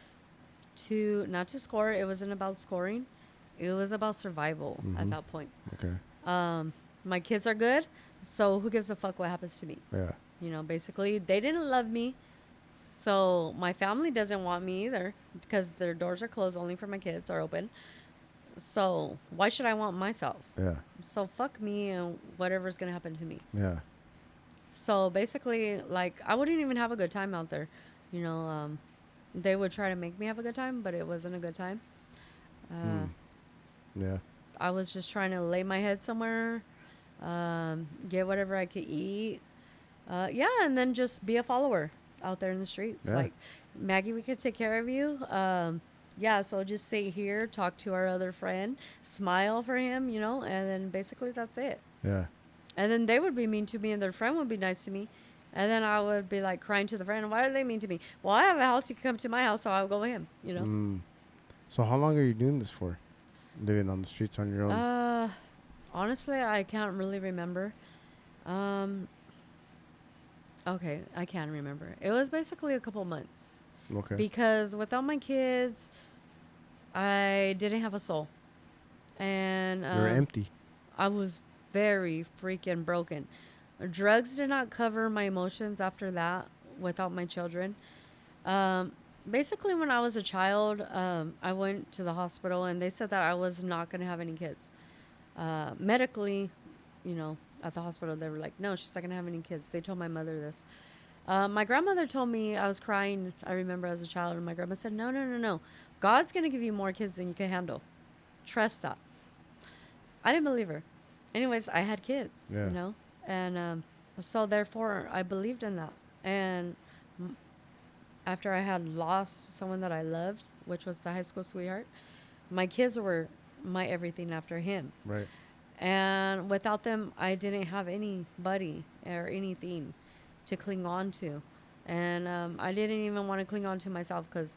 To not to score. It wasn't about scoring. It was about survival at Mhm. that point. Okay. My kids are good, so who gives a fuck what happens to me? Yeah. You know, basically, they didn't love me, so my family doesn't want me either because their doors are closed, only for my kids are open. So why should I want myself? Yeah. So fuck me and whatever's gonna happen to me. Yeah. So basically, like, I wouldn't even have a good time out there. You know, they would try to make me have a good time, but it wasn't a good time. Yeah. I was just trying to lay my head somewhere, get whatever I could eat. Yeah, and then just be a follower out there in the streets. Yeah. Like, Maggie, we could take care of you. Yeah, so just sit here, talk to our other friend, smile for him, you know, and then basically that's it. Yeah. And then they would be mean to me, and their friend would be nice to me. And then I would be like crying to the friend, why are they mean to me? Well, I have a house, you can come to my house, so I'll go with him, you know? So how long are you doing this for? Living on the streets on your own? Honestly, I can't really remember. Okay, I can remember. It was basically a couple months. Okay. Because without my kids, I didn't have a soul. And You're empty. I was very freaking broken. Drugs did not cover my emotions after that without my children. Basically, when I was a child, I went to the hospital and they said that I was not going to have any kids. Medically, you know, at the hospital, they were like, no, she's not going to have any kids. They told my mother this. My grandmother told me, I was crying, I remember as a child, and my grandma said, no. God's going to give you more kids than you can handle. Trust that. I didn't believe her. Anyways, I had kids, Yeah. you know? And so therefore, I believed in that. And after I had lost someone that I loved, which was the high school sweetheart, my kids were my everything after him. Right. And without them, I didn't have anybody or anything to cling on to. And I didn't even want to cling on to myself because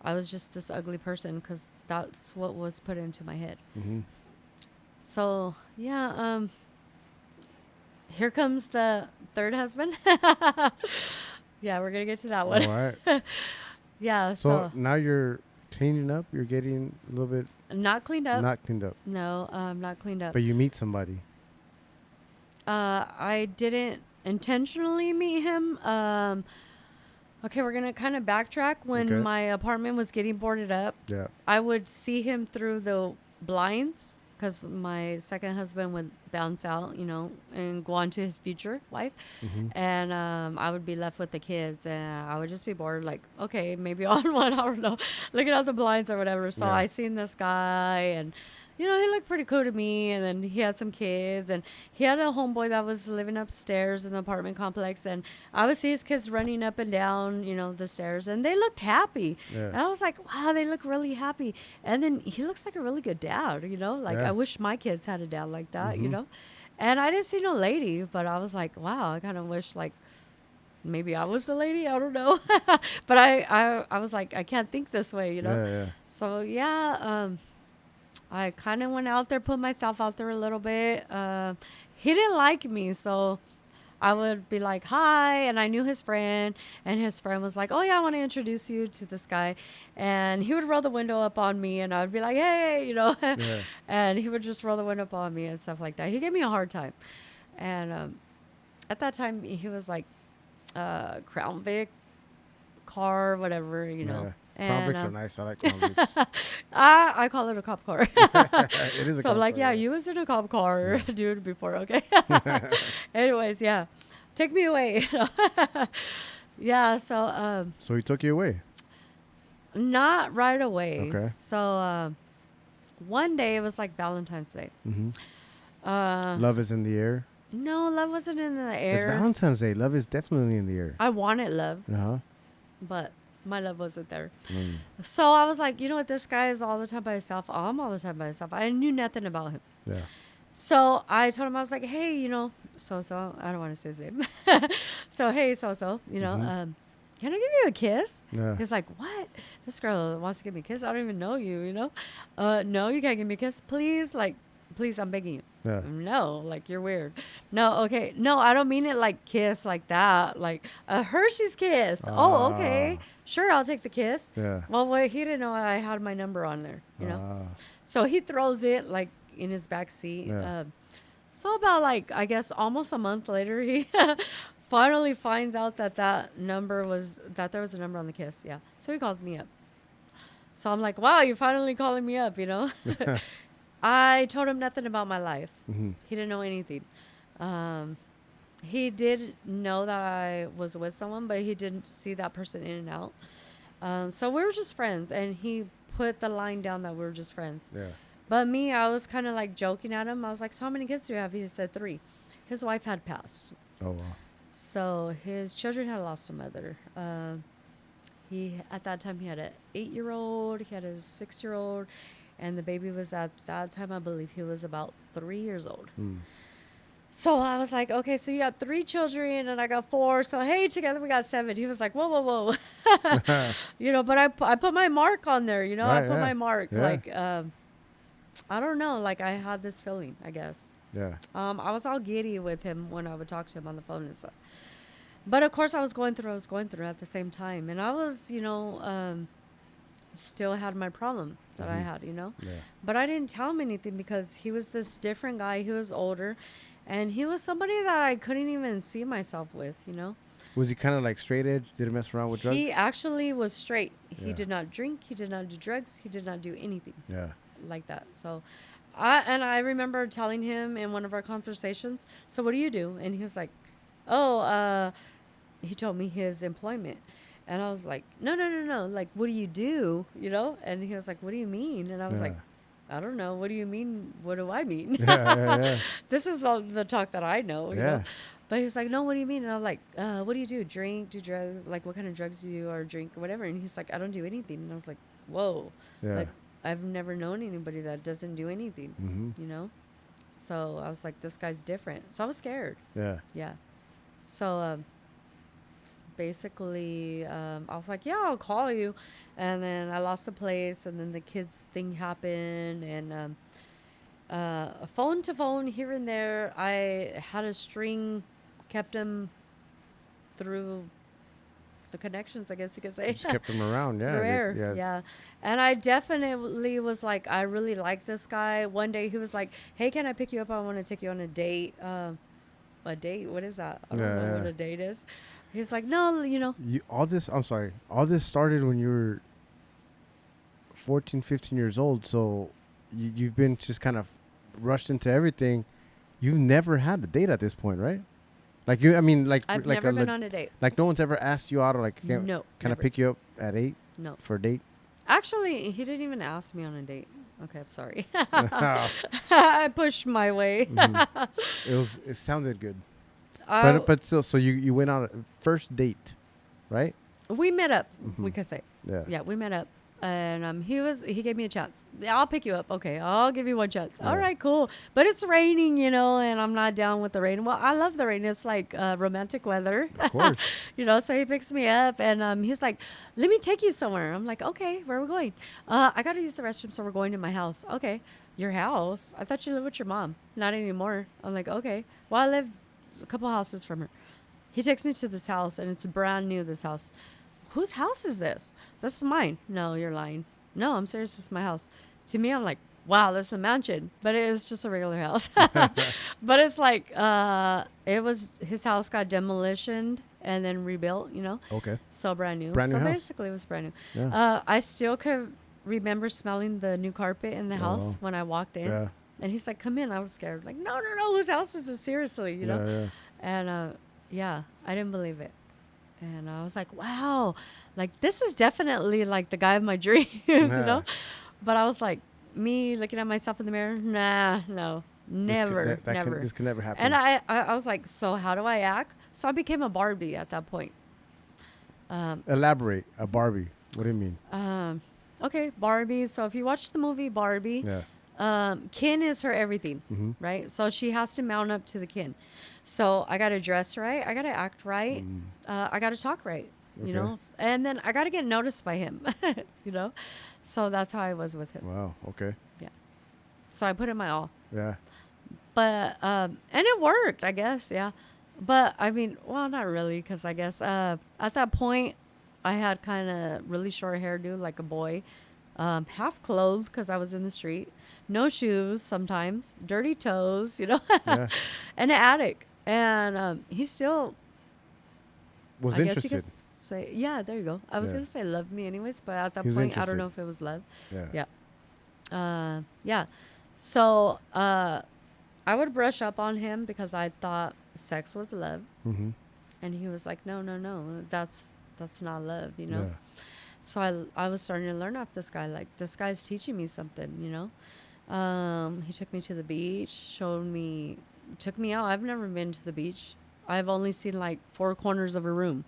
I was just this ugly person, because that's what was put into my head. Mm-hmm. So, yeah, here comes the third husband. Yeah, we're going to get to that one. All right. Yeah, So now you're cleaning up. You're getting a little bit not cleaned up. not cleaned up. No, not cleaned up. But you meet somebody. I didn't intentionally meet him. Okay, we're going to kind of backtrack. When Okay. my apartment was getting boarded up, Yeah. I would see him through the blinds because my second husband would bounce out, you know, and go on to his future wife. Mm-hmm. And I would be left with the kids, and I would just be bored, like, okay, maybe on one, I don't know, looking out the blinds or whatever. So Yeah. I seen this guy, and you know, he looked pretty cool to me. And then he had some kids, and he had a homeboy that was living upstairs in the apartment complex. And I would see his kids running up and down, you know, the stairs, and they looked happy. Yeah. And I was like, wow, they look really happy. And then he looks like a really good dad, you know, like I wish my kids had a dad like that, you know. And I didn't see no lady, but I was like, wow, I kind of wish like maybe I was the lady. I don't know. But I was like, I can't think this way, you know. Yeah. So yeah, I kind of went out there, put myself out there a little bit. He didn't like me, so I would be like, hi, and I knew his friend, and his friend was like, oh yeah, I want to introduce you to this guy. And he would roll the window up on me, and I would be like, hey, you know. Yeah. And he would just roll the window up on me and stuff like that. He gave me a hard time. And at that time, he was like, Crown Vic car, whatever, you know. Yeah. Crown Vics are nice. I like Crown Vics. I call it a cop car. It is a So cop I'm like, car, yeah, you was in a cop car, dude, before, okay? Anyways, yeah. Take me away. Yeah, so So he took you away. not right away. Okay. So one day it was like Valentine's Day. Love is in the air. No, love wasn't in the It's air. Valentine's Day. Love is definitely in the air. I wanted love, Uh-huh. but my love wasn't there. Mm. So I was like, you know what? This guy is all the time by himself. I'm all the time by myself. I knew nothing about him. Yeah. So I told him, I was like, hey, you know, so-so, I don't want to say his name. So, hey, so-so, you know, can I give you a kiss? Yeah. He's like, what? This girl wants to give me a kiss? I don't even know you, you know? No, you can't give me a kiss. Please, like, please, I'm begging you. Yeah. No, like, you're weird. No, okay. No, I don't mean it like kiss like that. Like a Hershey's kiss. Oh, okay. Sure, I'll take the kiss. Yeah. Well, wait, he didn't know I had my number on there, you know? So he throws it, like, in his back seat. Yeah. So about, like, I guess almost a month later, he finally finds out that there was a number on the kiss. Yeah. So he calls me up. So I'm like, wow, you're finally calling me up, you know? I told him nothing about my life. Mm-hmm. He didn't know anything. He did know that I was with someone, but he didn't see that person in and out. So we were just friends, and he put the line down that we were just friends. Yeah. But me, I was kind of like joking at him. I was like, so how many kids do you have? He said 3. His wife had passed. Oh, wow. So his children had lost a mother. At that time, he had an 8-year-old. He had a 6-year-old. And the baby was at that time, I believe he was about 3 years old. Mm. So I was like, okay, so you got 3 children and I got 4. So, hey, together we got 7. He was like, whoa, whoa, whoa. You know, but I put my mark on there, you know, Right, I put yeah. my mark. Yeah. Like, I don't know. Like, I had this feeling, I guess. Yeah. I was all giddy with him when I would talk to him on the phone and stuff. But, of course, I was going through at the same time. And I was, you know, still had my problem that I had, you know. Yeah. But I didn't tell him anything because he was this different guy. He was older. And he was somebody that I couldn't even see myself with, you know. Was he kind of like straight edge? Did he mess around with drugs? He actually was straight. He Yeah. did not drink. He did not do drugs. He did not do anything Yeah. like that. So I remember telling him in one of our conversations, so what do you do? And he was like, oh, he told me his employment. And I was like, no. Like, what do you do? You know? And he was like, what do you mean? And I was Yeah. like, I don't know. What do you mean? What do I mean? Yeah. This is all the talk that I know, you Yeah. know? But he was like, no, what do you mean? And I'm like, what do you do? Drink, do drugs? Like, what kind of drugs do you or drink or whatever? And he's like, I don't do anything. And I was like, whoa. Yeah. Like, I've never known anybody that doesn't do anything, Mm-hmm. you know? So I was like, this guy's different. So I was scared. Yeah. Yeah. So basically, I was like, yeah, I'll call you. And then I lost the place, and then the kids thing happened, and phone to phone here and there. I had a string, kept him through the connections, I guess you could say. Just kept him around. Yeah. Through air. Yeah. And I definitely was like, I really like this guy. One day he was like, hey, can I pick you up? I want to take you on a date. A date? What is that? I don't know what a date is. He's like, no, you know. All this started when you were 14, 15 years old. So you've been just kind of rushed into everything. You've never had a date at this point, right? Like I've never been on a date. Like no one's ever asked you out or like, No. can I never. pick you up at 8 No. for a date? Actually, he didn't even ask me on a date. Okay, I'm sorry. I pushed my way. It sounded good. Uh, But still, so you went on a first date, right? we met up. We could say. Yeah. Yeah, we met up. And he gave me a chance. Yeah, I'll pick you up. Okay, I'll give you one chance. Yeah. All right, cool. But it's raining, and I'm not down with the rain. Well, I love the rain. It's like romantic weather. Of course. So he picks me up and he's like, let me take you somewhere. I'm like, okay, where are we going? I got to use the restroom, so we're going to my house. Okay, your house? I thought you lived with your mom. Not anymore. I'm like, okay. Well, I live a couple houses from her. He takes me to this house, and it's brand new, this house. Whose house is this? This is mine. No, you're lying. No, I'm serious. This is my house. To me, I'm like, wow, this is a mansion. But it is just a regular house. But it's like, his house got demolitioned and then rebuilt, Okay. So brand new. Brand new so house. basically, it was brand new. Yeah. I still could remember smelling the new carpet in the house wow. when I walked in. Yeah. And he's like, come in. I was scared. Like, no, whose house is this? Seriously, Yeah. And I didn't believe it. And I was like, wow, like this is definitely like the guy of my dreams, Yeah. But I was like, me looking at myself in the mirror, nah, no, never, never. This can never happen. And I was like, so how do I act? So I became a Barbie at that point. Elaborate. A Barbie. What do you mean? Okay, Barbie. So if you watch the movie Barbie, Ken is her everything, right? So she has to mount up to the Ken. So I got to dress right. I got to act right. I got to talk right, and then I got to get noticed by him, So that's how I was with him. Wow. Okay. Yeah. So I put in my all. Yeah. But, and it worked, I guess. Yeah. But I mean, well, not really. Cause I guess, at that point I had kind of really short hairdo, like a boy, half clothed cause I was in the street, no shoes, sometimes dirty toes, Yeah. and an attic. And, he still Was I interested. guess you could say, yeah, there you go. I was Yeah. going to say loved me anyways, but at that He was point, I interested. don't know if it was love. Yeah. Yeah. Yeah. So, I would brush up on him because I thought sex was love. Mm-hmm. And he was like, no, that's not love, Yeah. So I was starting to learn off this guy. Like, this guy's teaching me something, He took me to the beach, took me out. I've never been to the beach. I've only seen like 4 corners of a room,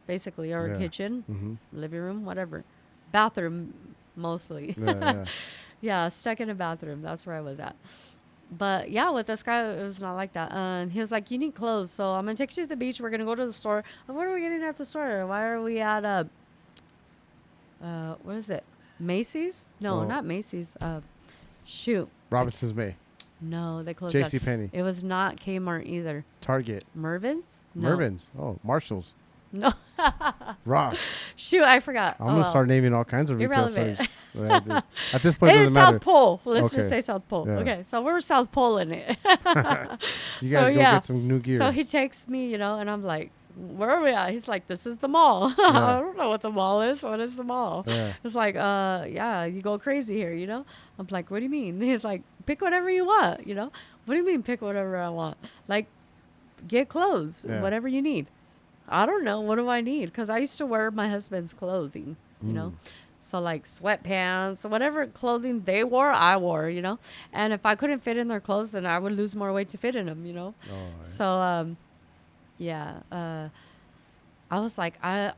basically, or a kitchen, living room, whatever. Bathroom, mostly. Yeah. Yeah, stuck in a bathroom. That's where I was at. But yeah, with this guy, it was not like that. He was like, you need clothes. So I'm going to take you to the beach. We're going to go to the store. What are we getting at the store? Why are we at, what is it? Macy's? No, not Macy's. Shoot. Robinson's May. No, they closed J.C. down. Penney. It was not Kmart either. Target. Mervyn's? No. Mervyn's. Oh, Marshall's. No. Ross. Shoot, I forgot. I'm going to start naming all kinds of retail Irrelevant. sites. At this point, it It is doesn't matter. South Pole. Let's Okay. just say South Pole. Yeah. Okay, so we're South Pole in it. You guys go get some new gear. So he takes me, and I'm like, where are we at? He's like, this is the mall. I don't know what the mall is. What is the mall? Yeah. It's like, yeah, you go crazy here, I'm like, what do you mean? He's like, pick whatever you want, What do you mean pick whatever I want? Like, get clothes, whatever you need. I don't know. What do I need? Because I used to wear my husband's clothing, So like sweatpants, whatever clothing they wore, I wore, And if I couldn't fit in their clothes, then I would lose more weight to fit in them, Oh, So, I was like, I've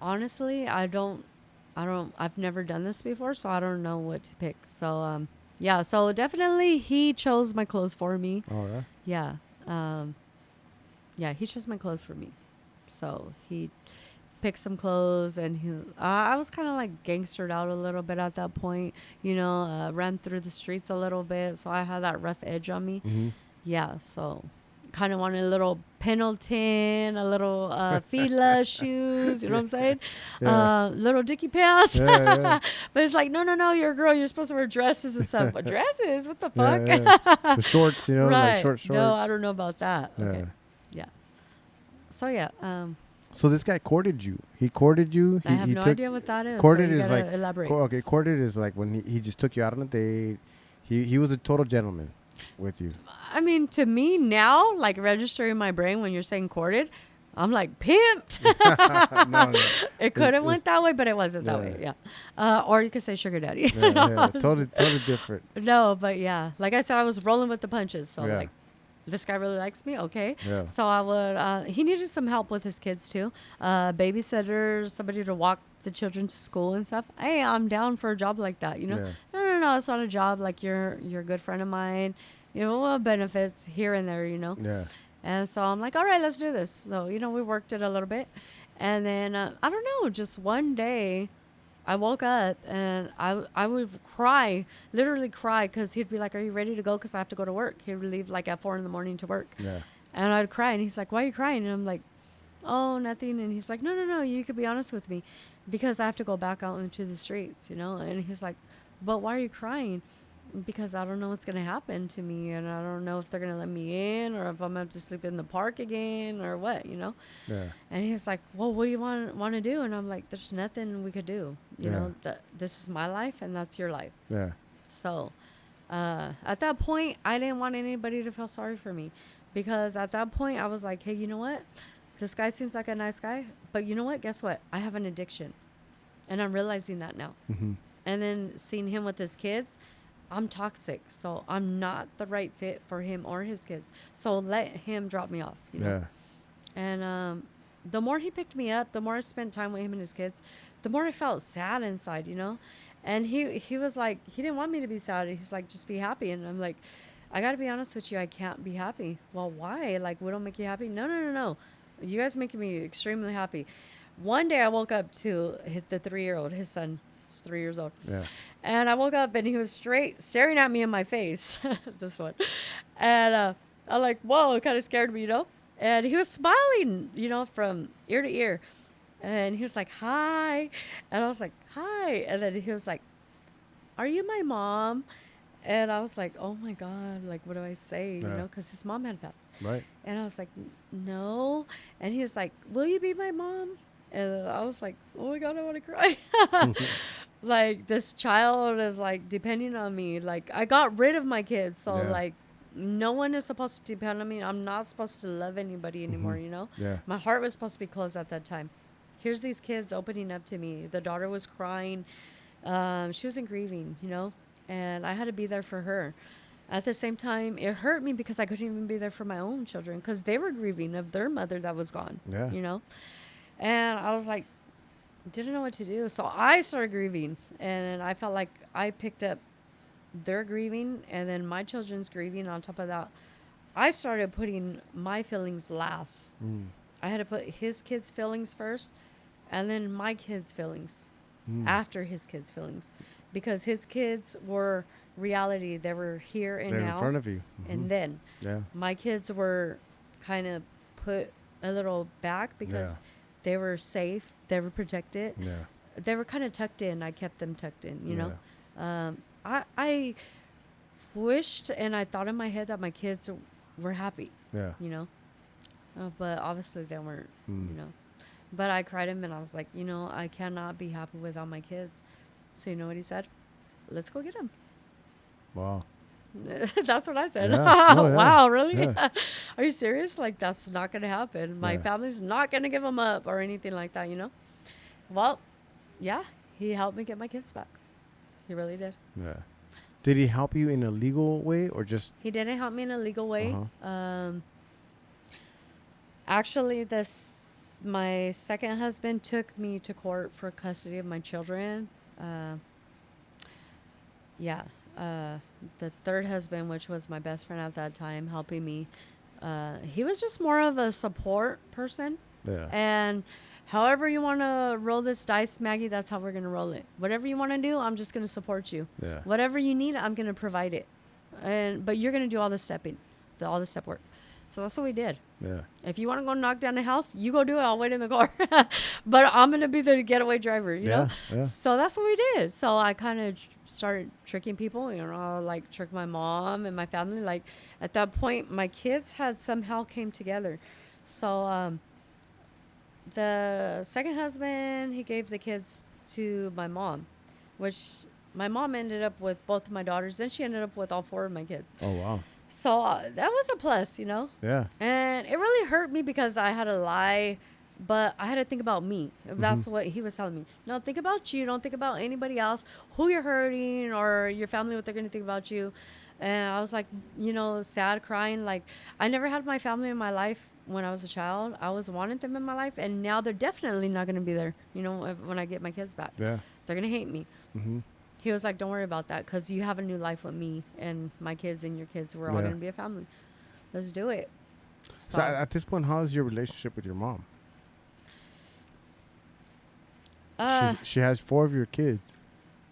never done this before, so I don't know what to pick. So, so definitely he chose my clothes for me. Oh, yeah? Yeah. He chose my clothes for me. So he picked some clothes, and I was kind of like gangstered out a little bit at that point, ran through the streets a little bit. So I had that rough edge on me. Mm-hmm. Yeah. So kind of wanted a little Pendleton, a little Fila shoes, you know what I'm saying? Yeah. Little Dickie pants. Yeah. But it's like, no, you're a girl. You're supposed to wear dresses and stuff. But dresses? What the fuck? Yeah. So shorts, right. like short shorts. No, I don't know about that. Yeah. Okay. Yeah. So, yeah. So this guy courted you. He courted you. I have no idea what that is. Courted so you is gotta like elaborate. Okay, courted is like when he just took you out on a date. He was a total gentleman with you. I mean, to me now, like registering my brain when you're saying courted, I'm like, pimped. No. It could have went that way, but it wasn't that way. Yeah. Or you could say sugar daddy. Yeah. Totally different. No, but yeah. Like I said, I was rolling with the punches. So Yeah. like, this guy really likes me. Okay. Yeah. So I would, he needed some help with his kids too. Babysitters, somebody to walk the children to school and stuff. Hey, I'm down for a job like that. You know, no, it's not a job. Like you're a good friend of mine. You know, well, benefits here and there, you know. Yeah. And so I'm like, all right, let's do this. So, you know, we worked it a little bit. And then, I don't know, just one day I woke up and I would cry, literally cry, because he'd be like, are you ready to go? Because I have to go to work. He would leave like at 4 a.m. to work. Yeah. And I'd cry. And he's like, why are you crying? And I'm like, oh, nothing. And he's like, no, you could be honest with me, because I have to go back out into the streets, you know. And he's like, but why are you crying? Because I don't know what's going to happen to me, and I don't know if they're going to let me in, or if I'm going to have to sleep in the park again, or what, you know? Yeah. And he's like, well, what do you want to do? And I'm like, there's nothing we could do. You know, this is my life, and that's your life. Yeah. So at that point, I didn't want anybody to feel sorry for me, because at that point, I was like, hey, you know what? This guy seems like a nice guy, but you know what? Guess what? I have an addiction, and I'm realizing that now. Mm-hmm. And then seeing him with his kids, I'm toxic, so I'm not the right fit for him or his kids. So let him drop me off, you know? Yeah. And the more he picked me up, the more I spent time with him and his kids, the more I felt sad inside, you know? And he was like, he didn't want me to be sad. He's like, just be happy. And I'm like, I got to be honest with you, I can't be happy. Well, why? Like, we don't make you happy? No. You guys making me extremely happy. One day I woke up to the 3-year-old, his son. 3 years old. Yeah. And I woke up and he was straight staring at me in my face. This one. And I'm like, whoa, it kind of scared me, you know? And he was smiling, you know, from ear to ear. And he was like, hi. And I was like, hi. And then he was like, are you my mom? And I was like, oh my God, like, what do I say? You know, because his mom had passed. Right. And I was like, no. And he was like, will you be my mom? And I was like, oh my God, I want to cry. Like, this child is like depending on me. Like, I got rid of my kids. So like, no one is supposed to depend on me. I'm not supposed to love anybody anymore, you know? Yeah. My heart was supposed to be closed at that time. Here's these kids opening up to me. The daughter was crying. She was in grieving, you know? And I had to be there for her. At the same time, it hurt me because I couldn't even be there for my own children, because they were grieving of their mother that was gone, you know? And I was like, didn't know what to do. So I started grieving, and I felt like I picked up their grieving and then my children's grieving on top of that. I started putting my feelings last. I had to put his kids' feelings first, and then my kids' feelings after his kids' feelings, because his kids were reality. They were here and they're now. In front of you. And then my kids were kind of put a little back because they were safe. They were protected. Yeah. They were kind of tucked in. I kept them tucked in, you know. I wished and I thought in my head that my kids were happy. Yeah. You know. But obviously they weren't, you know. But I cried him and I was like, you know, I cannot be happy without my kids. So you know what he said? Let's go get them. Wow. That's what I said. Yeah. Oh, yeah. Wow, really? Yeah. Are you serious? Like, that's not going to happen. My family's not going to give them up or anything like that, you know? Well, yeah, he helped me get my kids back. He really did. Yeah. Did he help you in a legal way or just? He didn't help me in a legal way. Actually, my second husband took me to court for custody of my children. The third husband, which was my best friend at that time, helping me, he was just more of a support person. Yeah. And however you want to roll this dice, Maggie, that's how we're going to roll it. Whatever you want to do, I'm just going to support you. Yeah. Whatever you need, I'm going to provide it. But you're going to do all the step work. So that's what we did. Yeah. If you want to go knock down the house, you go do it. I'll wait in the car. But I'm going to be the getaway driver, you know? Yeah. So that's what we did. So I kind of started tricking people, you know, like trick my mom and my family. Like at that point, my kids had somehow came together. So the second husband, he gave the kids to my mom, which my mom ended up with both of my daughters. Then she ended up with all 4 of my kids. Oh, wow. So that was a plus, you know? Yeah. And it really hurt me because I had to lie, but I had to think about me. If that's what he was telling me. No, think about you. Don't think about anybody else, who you're hurting or your family, what they're going to think about you. And I was like, you know, sad, crying. Like, I never had my family in my life when I was a child. I always wanted them in my life. And now they're definitely not going to be there, you know, when I get my kids back. Yeah. They're going to hate me. Mm-hmm. He was like, don't worry about that because you have a new life with me and my kids and your kids. We're all going to be a family. Let's do it. So at this point, how is your relationship with your mom? She has 4 of your kids.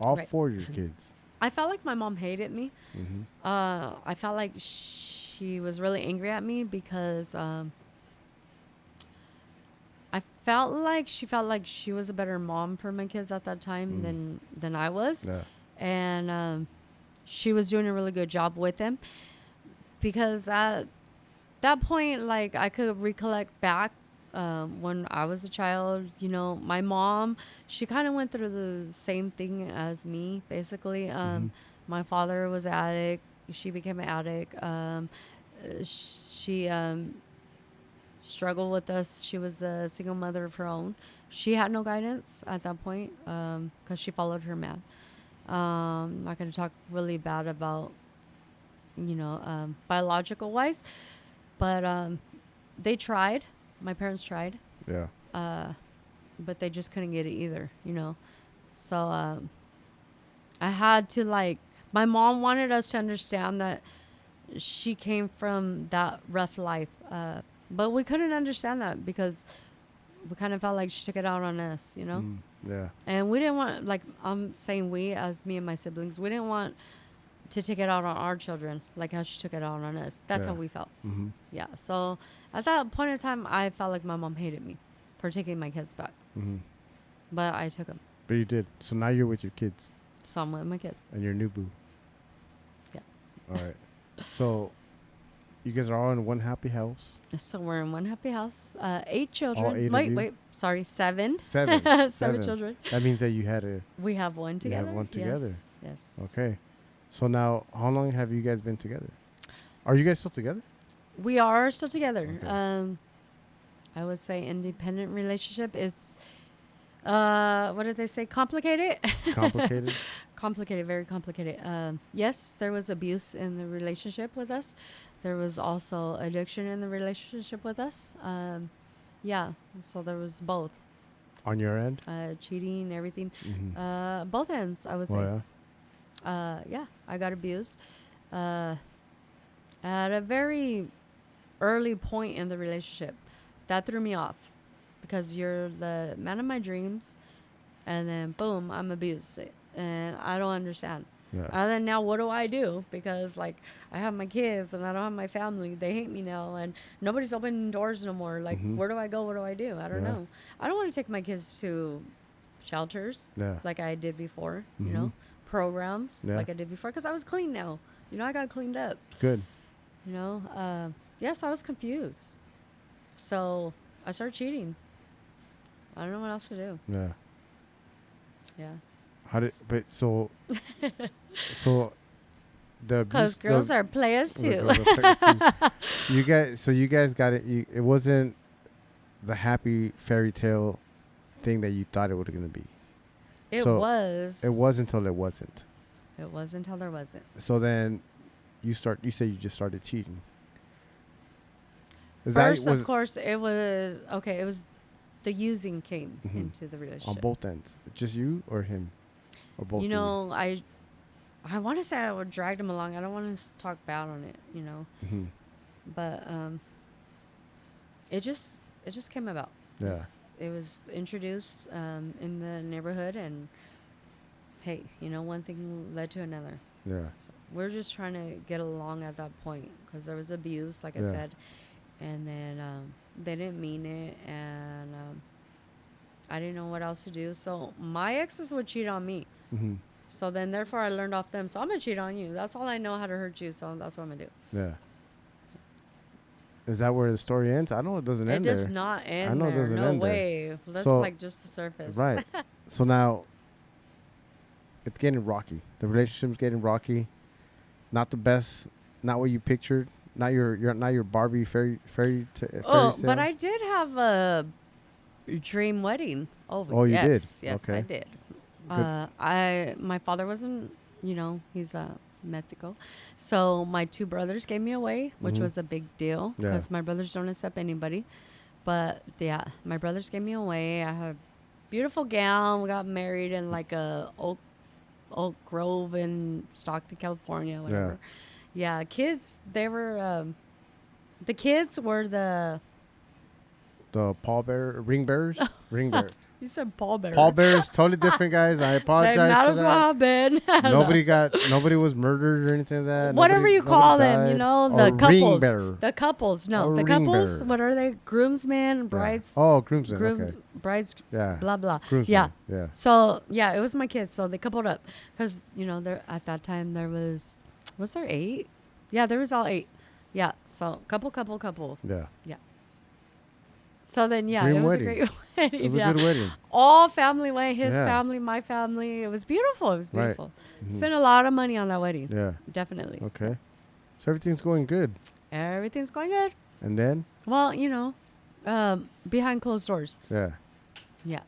All right. 4 of your kids. I felt like my mom hated me. Mm-hmm. I felt like she was really angry at me because she felt like she was a better mom for my kids at that time than I was. Yeah. And she was doing a really good job with them because at that point, like, I could recollect back when I was a child, you know, my mom, she kind of went through the same thing as me, basically. My father was an addict. She became an addict. She struggled with us. She was a single mother of her own. She had no guidance at that point because she followed her man. Not going to talk really bad about, you know, biological wise, but they tried. My parents tried. Yeah. But they just couldn't get it either, you know. So I had to, like, my mom wanted us to understand that she came from that rough life. But we couldn't understand that because we kind of felt like she took it out on us, you know? Yeah. And we didn't want, like, I'm saying we, as me and my siblings, we didn't want to take it out on our children like how she took it out on us. That's how we felt. Mm-hmm. Yeah. So at that point in time, I felt like my mom hated me for taking my kids back. Mm-hmm. But I took them. But you did. So now you're with your kids. So I'm with my kids. And your new boo. Yeah. All right. So you guys are all in one happy house. So we're in one happy house. 8 children. All 8 of you? Wait. Sorry, 7. 7. 7 children. That means that you had a... We have one together. You have one together. Yes. Okay. So now, how long have you guys been together? Are you guys still together? We are still together. Okay. I would say independent relationship is, what did they say? Complicated? Complicated? Complicated, very complicated. Yes, there was abuse in the relationship with us. There was also addiction in the relationship with us. Yeah, so there was both. On your end? Cheating, everything. Mm-hmm. Both ends, I would say. Yeah. Yeah, I got abused at a very early point in the relationship. That threw me off because you're the man of my dreams, and then boom, I'm abused, and I don't understand. Yeah. And then now what do I do? Because, like, I have my kids and I don't have my family. They hate me now, and nobody's opening doors no more. Like, where do I go? What do I do? I don't know. I don't want to take my kids to shelters like I did before, you know, programs like I did before, because I was clean now. You know, I got cleaned up. Good. You know, so I was confused. So I started cheating. I don't know what else to do. Yeah. Yeah. So the because girls are players too. You guys got it. It wasn't the happy fairy tale thing that you thought it was going to be. It was. It was until it wasn't. It was until there wasn't. So then you said you just started cheating. First, of course, it was okay. It was the using came into the relationship on both ends. Just you or him, or both. You know, I want to say I would drag him along. I don't want to talk bad on it. You know, but it just came about. Yeah. It was introduced in the neighborhood, and hey, you know, one thing led to another. Yeah. So we're just trying to get along at that point because there was abuse, like I said, and then they didn't mean it, and I didn't know what else to do. So my exes would cheat on me. So then, therefore, I learned off them. So I'm gonna cheat on you. That's all I know how to hurt you. So that's what I'm gonna do. Yeah. Is that where the story ends? I know it doesn't end there. It does not end. I know it doesn't end there. No way. That's like just the surface. Right. So now it's getting rocky. The relationship's getting rocky. Not the best not what you pictured? Not your Barbie fairy Oh, tale? but I did have a dream wedding. Oh, you did? Yes, Okay. I did. Good. My father wasn't, he's Mexico. So my two brothers gave me away, which Mhm. was a big deal Yeah. because my brothers don't accept anybody. But yeah, my brothers gave me away. I had a beautiful gown. We got married in like a Oak Grove in Stockton, California, whatever. Yeah, kids, they were, the kids were The ring bearers, ring bear. you said pallbearer. Pallbearers, totally different, guys. I They apologize might for as well that. have been. Nobody was murdered or anything like that. Whatever you call them, died. the A ring couples. bearer. The couples, no. A The ring couples, bearer. what are they? Groomsmen, brides. Yeah. Oh, groomsmen. Okay. Brides, Yeah. blah, blah. Groomsmen. Yeah. Yeah. So, yeah, it was my kids. So they coupled up. Because, there at that time there was there 8? Yeah, there was all 8. Yeah. So couple. Yeah. Yeah. So then, yeah, Dream it was wedding. a great wedding. It was yeah. a good wedding. All family way, his Yeah. family, my family. It was beautiful. It was Right. beautiful. Mhm. Spent a lot of money on that wedding. Yeah. Definitely. Okay. So everything's going good. Everything's going good. And then? Well, behind closed doors. Yeah. Yeah.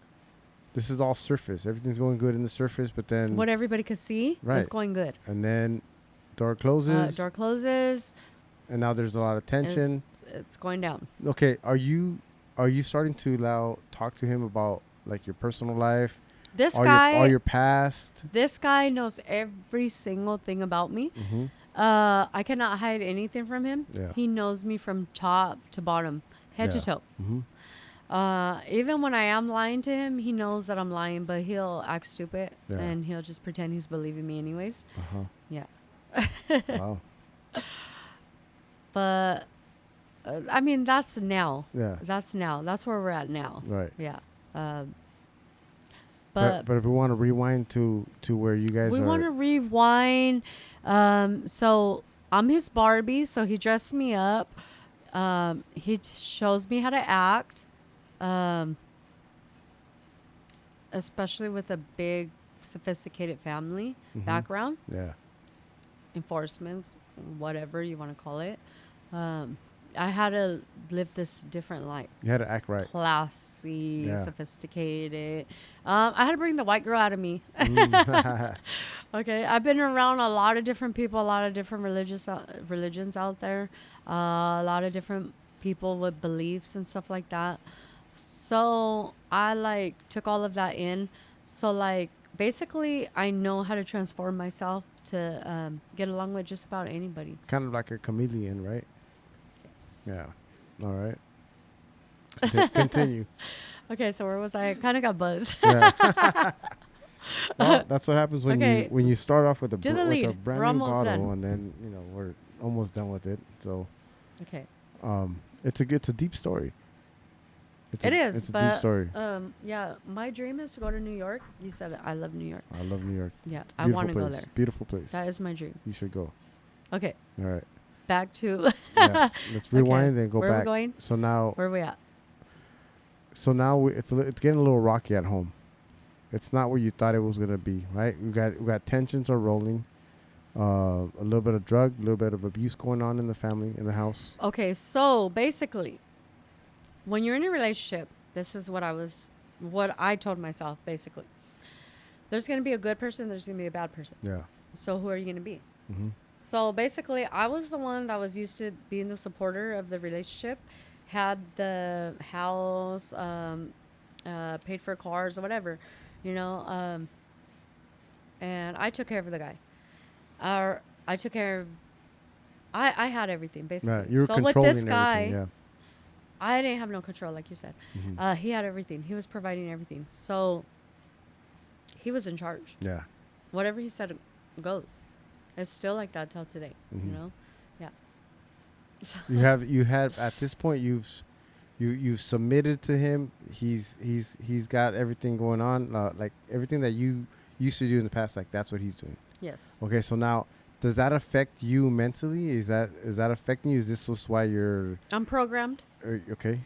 This is all surface. Everything's going good in the surface, but then... What everybody could see Right. is going good. And then door closes. Door closes. And now there's a lot of tension. It's going down. Okay. Are you starting to talk to him about like your personal life? This all guy... all your past? This guy knows every single thing about me. Mm-hmm. I cannot hide anything from him. Yeah. He knows me from top to bottom, head to toe. Mm-hmm. Even when I am lying to him, he knows that I'm lying, but he'll act stupid Yeah. and he'll just pretend he's believing me anyways. Uh-huh. Yeah. Wow. But I mean, that's now. Yeah. That's now. That's where we're at now. Right. Yeah. But if we want to rewind to where you guys we are... want to rewind. So I'm his Barbie. So he dressed me up. He shows me how to act. Especially with a big, sophisticated family Mhm. background. Yeah. Enforcements, whatever you want to call it. I had to live this different life. You had to act right. Classy, Yeah. sophisticated. I had to bring the white girl out of me. Mm. Okay, I've been around a lot of different people, a lot of different religions out there, a lot of different people with beliefs and stuff like that. So I took all of that in. So basically, I know how to transform myself to get along with just about anybody. Kind of like a chameleon, right? Yes. Yeah. All right. Continue. Okay, so where was I? Kind of got buzzed. Yeah. Well, that's what happens when Okay. you start off with a Do the with a lead. brand We're new almost bottle, done. and then we're almost done with it. So Okay. it's a deep story. It's It a is, deep but story. yeah, my dream is to go to New York. You said it. I love New York. I love New York. Yeah, I Beautiful want to go place. there. Beautiful place. That is my dream. You should go. Okay, All right. back to Yes. Let's rewind and go where are we back. going? So now Where are we at? it's getting a little rocky at home. It's not where you thought it was gonna be, right? We got tensions are rolling. A little bit of drug, a little bit of abuse going on in the family, in the house. Okay, so basically, when you're in a relationship, this is what I told myself. Basically, there's gonna be a good person. There's gonna be a bad person. Yeah. So who are you gonna be? Mm-hmm. So basically, I was the one that was used to being the supporter of the relationship, had the house, paid for cars or whatever, and I took care of the guy. I took care of. I had everything basically. Right. You were so with controlling this guy, everything. Yeah. I didn't have no control, like you said. Mm-hmm. He had everything. He was providing everything. So he was in charge. Yeah. Whatever he said goes. It's still like that till today. Mhm. Yeah. You had at this point you've submitted to him. He's got everything going on, like everything that you used to do in the past. Like that's what he's doing. Yes. Okay, so now does that affect you mentally? Is that affecting you? Is this why you're I'm programmed. okay?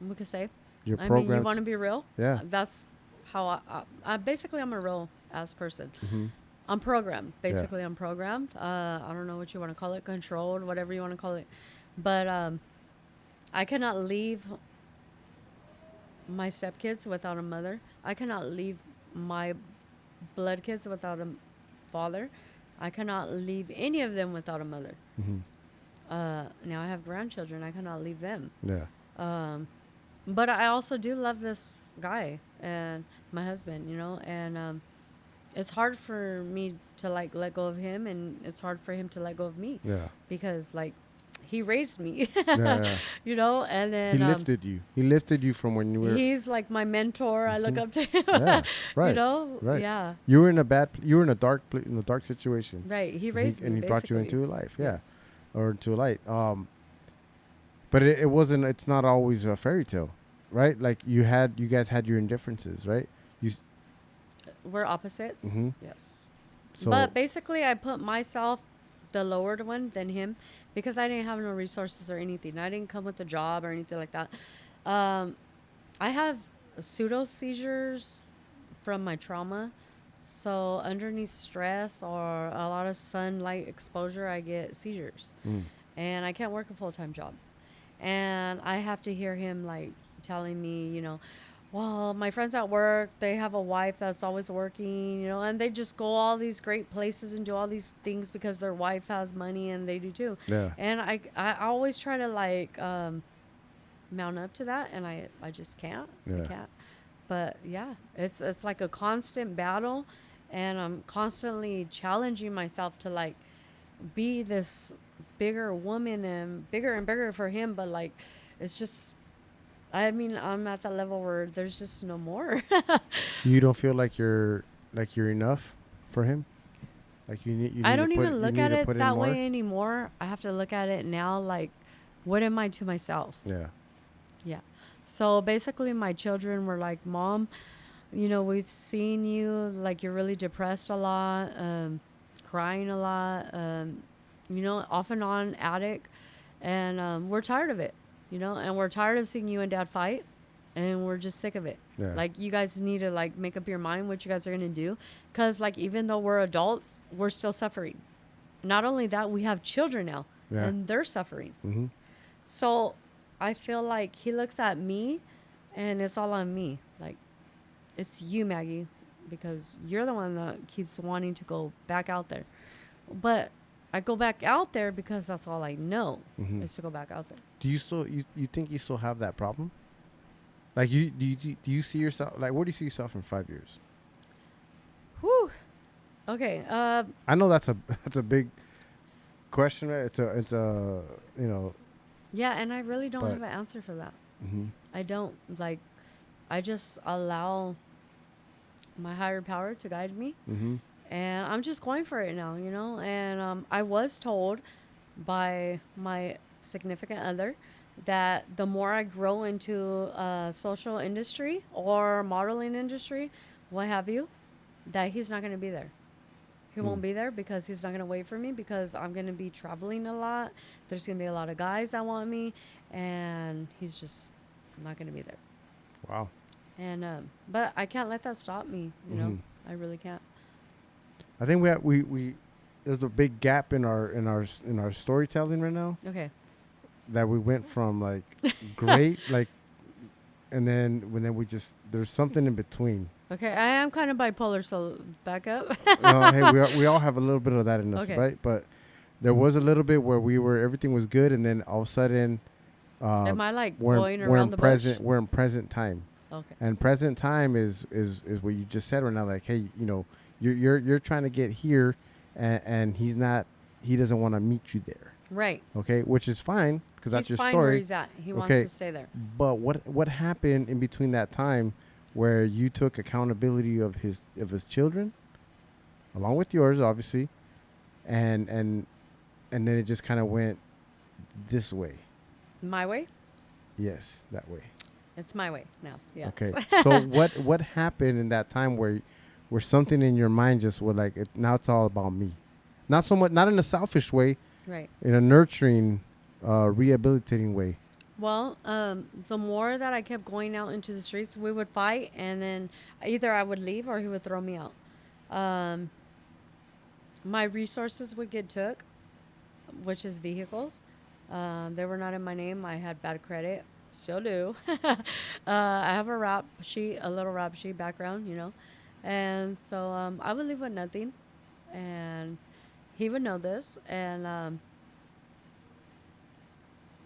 We could say. You're I mean, programmed. you want to be real? Yeah. That's how I basically I'm a real ass person. Mm-hmm. I'm programmed. Yeah. Basically, I'm programmed. I don't know what you want to call it, controlled, whatever you want to call it. But I cannot leave my stepkids without a mother. I cannot leave my blood kids without a father. I cannot leave any of them without a mother. Mm-hmm. Now I have grandchildren. I cannot leave them. Yeah. But I also do love this guy and my husband, and it's hard for me to like let go of him, and it's hard for him to let go of me. Yeah. Because like he raised me, Yeah. and then He lifted you. He lifted you from when you were. he's like my mentor. I look up to him. Yeah. Right. Right. Yeah. You were in a dark situation. Right. He raised me, and he brought you basically. into life. Yeah. Yes. Or into light. But it wasn't. It's not always a fairy tale, right? Like you guys had your indifferences, right? We're opposites. Mm-hmm. Yes. So, But basically, I put myself the lowered one than him because I didn't have no resources or anything. I didn't come with a job or anything like that. I have pseudo seizures from my trauma. So underneath stress or a lot of sunlight exposure, I get seizures. And I can't work a full-time job. And I have to hear him like telling me, well, my friends at work, they have a wife that's always working, and they just go all these great places and do all these things because their wife has money and they do too. Yeah. And I always try to like mount up to that, and I just can't. Yeah. I can't. But yeah, it's like a constant battle, and I'm constantly challenging myself to like be this bigger woman and bigger for him, but like it's just, I mean, I'm at that level where there's just no more. You don't feel like you're enough for him? Like you need I to don't put- even you look need at to it put in that more? way anymore. I have to look at it now like, what am I to myself? Yeah. Yeah. So basically my children were like, Mom, we've seen you, like you're really depressed a lot, crying a lot, off and on addict. And we're tired of it, and we're tired of seeing you and Dad fight, and we're just sick of it. Yeah. Like, you guys need to like make up your mind what you guys are going to do. Because like, even though we're adults, we're still suffering. Not only that, we have children now, Yeah. and they're suffering. Mm-hmm. So I feel like he looks at me and it's all on me. Like, it's you, Maggie, because you're the one that keeps wanting to go back out there. But I go back out there because that's all I know is to go back out there. Do you still you think you still have that problem? Like do you see yourself, like where do you see yourself in 5 years? Whew. Okay. I know that's a big question, right? It's a Yeah, and I really don't But- have an answer for that. Mm-hmm. I don't. Like, I just allow my higher power to guide me. Mm-hmm. And I'm just going for it now, And I was told by my significant other that the more I grow into social industry or modeling industry, what have you, that he's not going to be there. He won't be there because he's not going to wait for me, because I'm going to be traveling a lot. There's going to be a lot of guys that want me, and he's just not going to be there. Wow. And but I can't let that stop me, I really can't. I think we there's a big gap in our storytelling right now, Okay. that we went from like great like, and then we just, there's something in between. Okay, I am kind of bipolar, so back up. Hey, we all have a little bit of that in us, Okay. right? But there was a little bit where everything was good, and then all of a sudden, Am I like we're going in around the present bush? we're in present time, Okay. and present time is what you just said right now. Like, hey, you're trying to get here, and he doesn't want to meet you there. Right. Okay, which is fine because that's He's your fine where story. he's at. He wants Okay. to stay there. But what happened in between that time where you took accountability of his children, along with yours, obviously, and then it just kind of went this way? My way? Yes, that way. It's my way now. Yes. Okay. So what happened in that time where something in your mind just was like, now it's all about me? Not so much, not in a selfish way, Right. in a nurturing, rehabilitating way. Well, the more that I kept going out into the streets, we would fight, and then either I would leave or he would throw me out. my resources would get took, which is vehicles. They were not in my name. I had bad credit. Still do. I have a rap sheet, a little rap sheet background, And so I would leave with nothing. And he would know this. And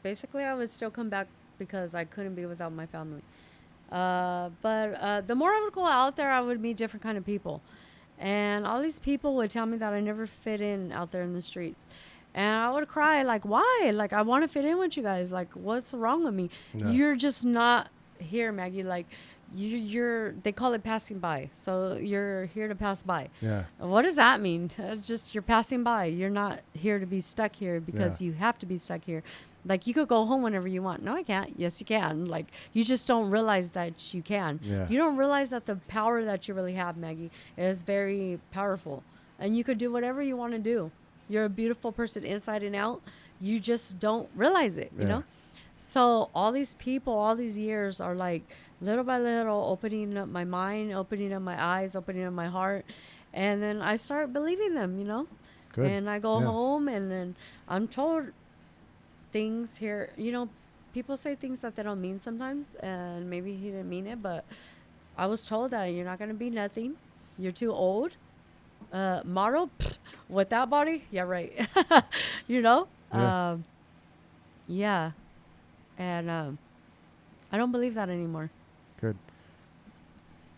basically, I would still come back because I couldn't be without my family. But the more I would go out there, I would meet different kind of people. And all these people would tell me that I never fit in out there in the streets. And I would cry, like, why? Like, I want to fit in with you guys. Like, what's wrong with me? Yeah. You're just not here, Maggie. Like, they call it passing by. So you're here to pass by. Yeah. What does that mean? It's just you're passing by. You're not here to be stuck here because you have to be stuck here. Like, you could go home whenever you want. No, I can't. Yes, you can. Like, you just don't realize that you can. Yeah. You don't realize that the power that you really have, Maggie, is very powerful. And you could do whatever you want to do. You're a beautiful person inside and out. You just don't realize it, you know? So all these people, all these years are like little by little opening up my mind, opening up my eyes, opening up my heart. And then I start believing them, Good. And I go home and then I'm told things here, people say things that they don't mean sometimes. And maybe he didn't mean it, but I was told that you're not going to be nothing. You're too old. Model with that body, yeah, right. Yeah. And I don't believe that anymore. Good.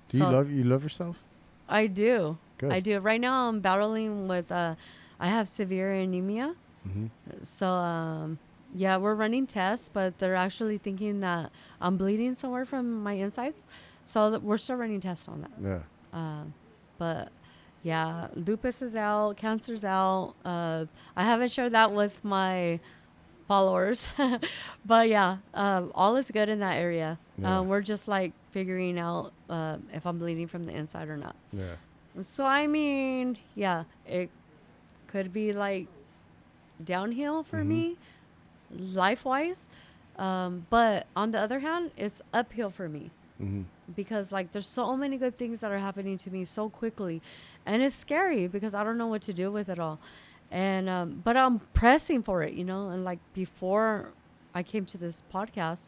Do you love yourself? I do. Good. I do. Right now I'm battling with I have severe anemia. Mm-hmm. So we're running tests, but they're actually thinking that I'm bleeding somewhere from my insides. So we're still running tests on that. Yeah. But yeah, lupus is out, cancer's out. I haven't shared that with my followers, but yeah, all is good in that area. Yeah. We're just like figuring out if I'm bleeding from the inside or not. Yeah. So I mean, yeah, it could be like downhill for me, life-wise, but on the other hand, it's uphill for me. Mm-hmm. Because like there's so many good things that are happening to me so quickly, and it's scary because I don't know what to do with it all. And but I'm pressing for it, and like before I came to this podcast,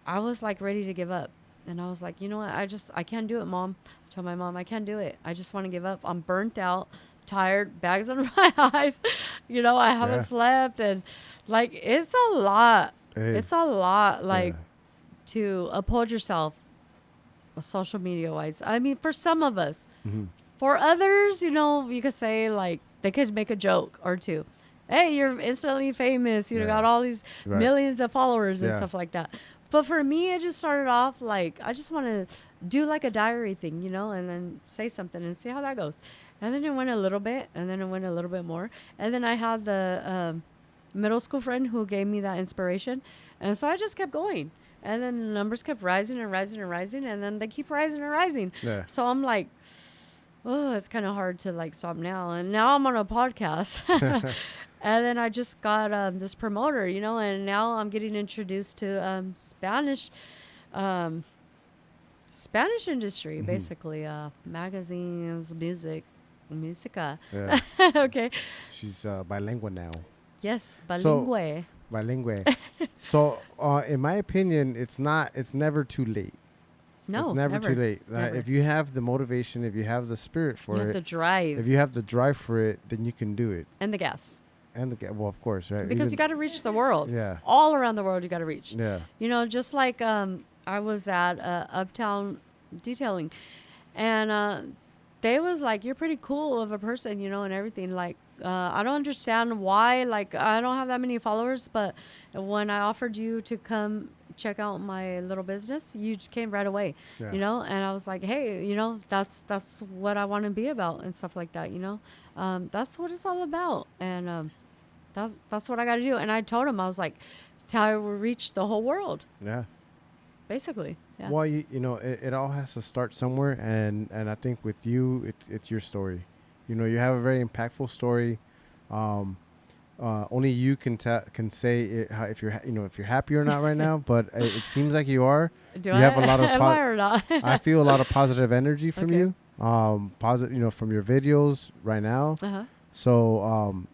I was like ready to give up, and I was like, you know what, I can't do it, Mom. I told my mom I can't do it. I just want to give up. I'm burnt out, tired, bags under my eyes. I haven't slept, and like it's a lot. Hey. It's a lot, like to uphold yourself social media wise. I mean, for some of us, for others, you could say like they could make a joke or two. Hey, you're instantly famous. You got all these millions of followers and stuff like that. But for me, it just started off like I just want to do like a diary thing, and then say something and see how that goes. And then it went a little bit, and then it went a little bit more. And then I had the middle school friend who gave me that inspiration. And so I just kept going. And then the numbers kept rising and rising and rising, and then they keep rising and rising. Yeah. So I'm like, oh, it's kind of hard to like stop now. And now I'm on a podcast. And then I just got this promoter, and now I'm getting introduced to Spanish industry, basically, magazines, musica. Yeah. Okay. She's bilingual now. Yes, bilingue. Bilingual. So, in my opinion, it's never too late. No, it's never too late. Never. If you have the motivation, if you have the spirit for it, the drive. If you have the drive for it, then you can do it. And the gas. Well, of course, right? Because you got to reach the world. Yeah. All around the world, you got to reach. Yeah. Just like I was at Uptown Detailing, and they was like, "You're pretty cool of a person, and everything." Like, I don't understand why. Like, I don't have that many followers, but when I offered you to come check out my little business, you just came right away. Yeah. And I was like, hey, that's what I want to be about and stuff like that. That's what it's all about, and that's what I got to do. And I told him, I was like, it's how I will reach the whole world. Yeah. Basically. Yeah. Well, it all has to start somewhere, and I think with you, it's your story. You have a very impactful story. Only you can say it, if you're happy or not right now. But it seems like you are. Have a lot of. Am I or not? I feel a lot of positive energy from you. Positive, from your videos right now. Uh-huh. So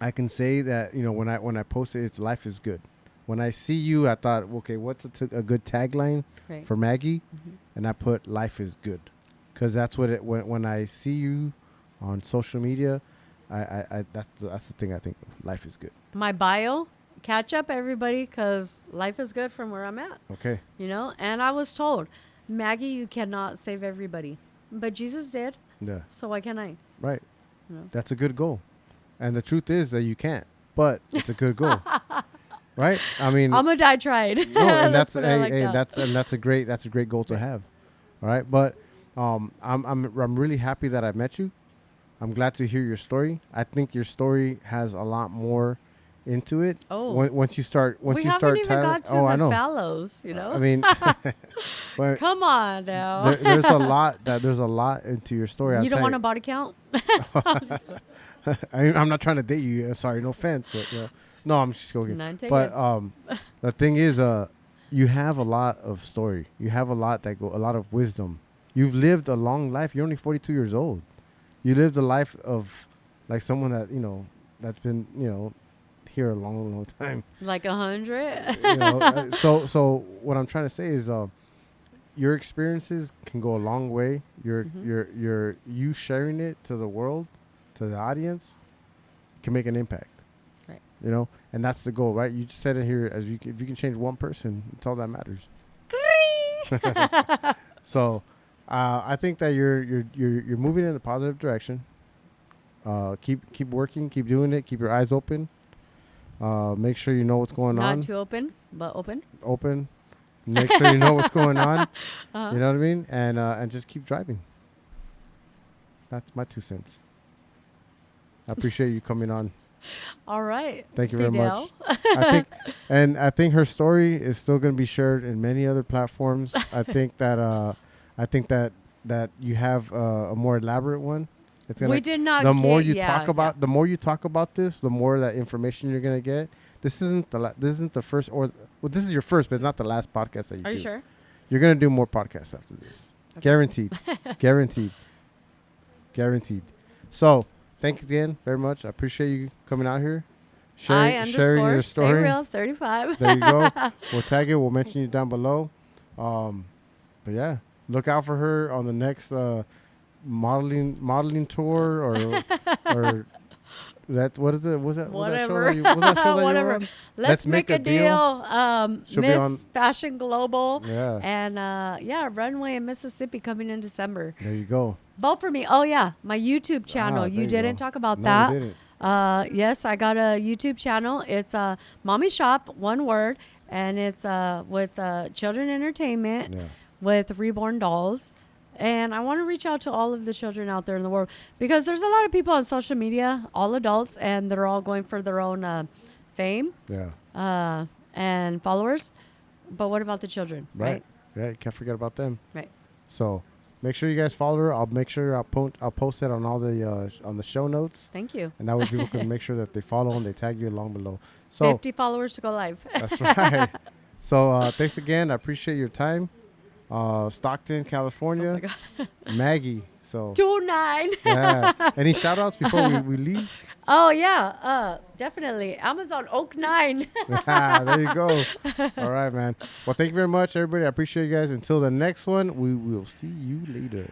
I can say that, you know, when I posted it's life is good. When I see you, I thought, okay, what's a good tagline for Maggie? Mm-hmm. And I put life is good, because that's what it when I see you on social media, I that's the thing I think of. Life is good. My bio, catch up everybody, because life is good from where I'm at. Okay. You know, and I was told, Maggie, you cannot save everybody, but Jesus did. Yeah. So why can't I? Right. You know? That's a good goal, and the truth is that you can't, but it's a good goal. Right? I mean, I'm gonna die tried. No, and that's that's a great goal to have. All right, but I'm really happy that I met you. I'm glad to hear your story. I think your story has a lot more into it. Oh, once you start we haven't even got to the fallows. You know, I mean, come on now. There's a lot into your story. You don't want a body count? I'm not trying to date you. Sorry, no offense, but no, I'm just joking. But the thing is, you have a lot of story. You have a lot of wisdom. You've lived a long life. You're only 42 years old. You lived a life of like someone that, you know, that's been, you know, here a long, long time. Like 100. You know, so what I'm trying to say is, your experiences can go a long way. You sharing it to the world, to the audience, can make an impact. Right. You know, and that's the goal, right? You just said it here, if you can change one person, it's all that matters. So, I think that you're moving in a positive direction. Keep working, keep doing it, keep your eyes open. Make sure you know what's going on. Not too open, but open. Open. Make sure you know what's going on. You know what I mean? And just keep driving. That's my 2 cents. I appreciate you coming on. All right. Thank you very much. I think her story is still going to be shared in many other platforms. I think that you have a more elaborate one. It's gonna, we did not. The more you talk about this, the more that information you're going to get. This isn't the first, this is your first, but it's not the last podcast that you do. Are you sure? You're going to do more podcasts after this. Okay. Guaranteed. Guaranteed. So, thanks again very much. I appreciate you coming out here, sharing your story. Stay real 35. There you go. We'll tag it. We'll mention you down below. But yeah, look out for her on the next modeling tour or that. What is it? Whatever. Whatever. Let's make a deal. Miss Fashion Global. Yeah. And runway in Mississippi coming in December. There you go. Vote for me. Oh yeah, my YouTube channel. You didn't talk about that. We didn't. Yes, I got a YouTube channel. It's Mommy Shop, one word, and it's with children entertainment with reborn dolls. And I want to reach out to all of the children out there in the world, because there's a lot of people on social media, all adults, and they're all going for their own fame and followers. But what about the children? Right. Yeah, can't forget about them. Right. So make sure you guys follow her. I'll make sure I'll post it on all the on the show notes. Thank you. And that way people can make sure that they follow and they tag you along below. So 50 followers to go live. That's right. So thanks again. I appreciate your time. Stockton, California. Oh my God. Maggie. So 29. Yeah. Any shout outs before we leave? Oh yeah, definitely. Amazon Oak 9. There you go. All right, man. Well, thank you very much, everybody. I appreciate you guys. Until the next one, we will see you later.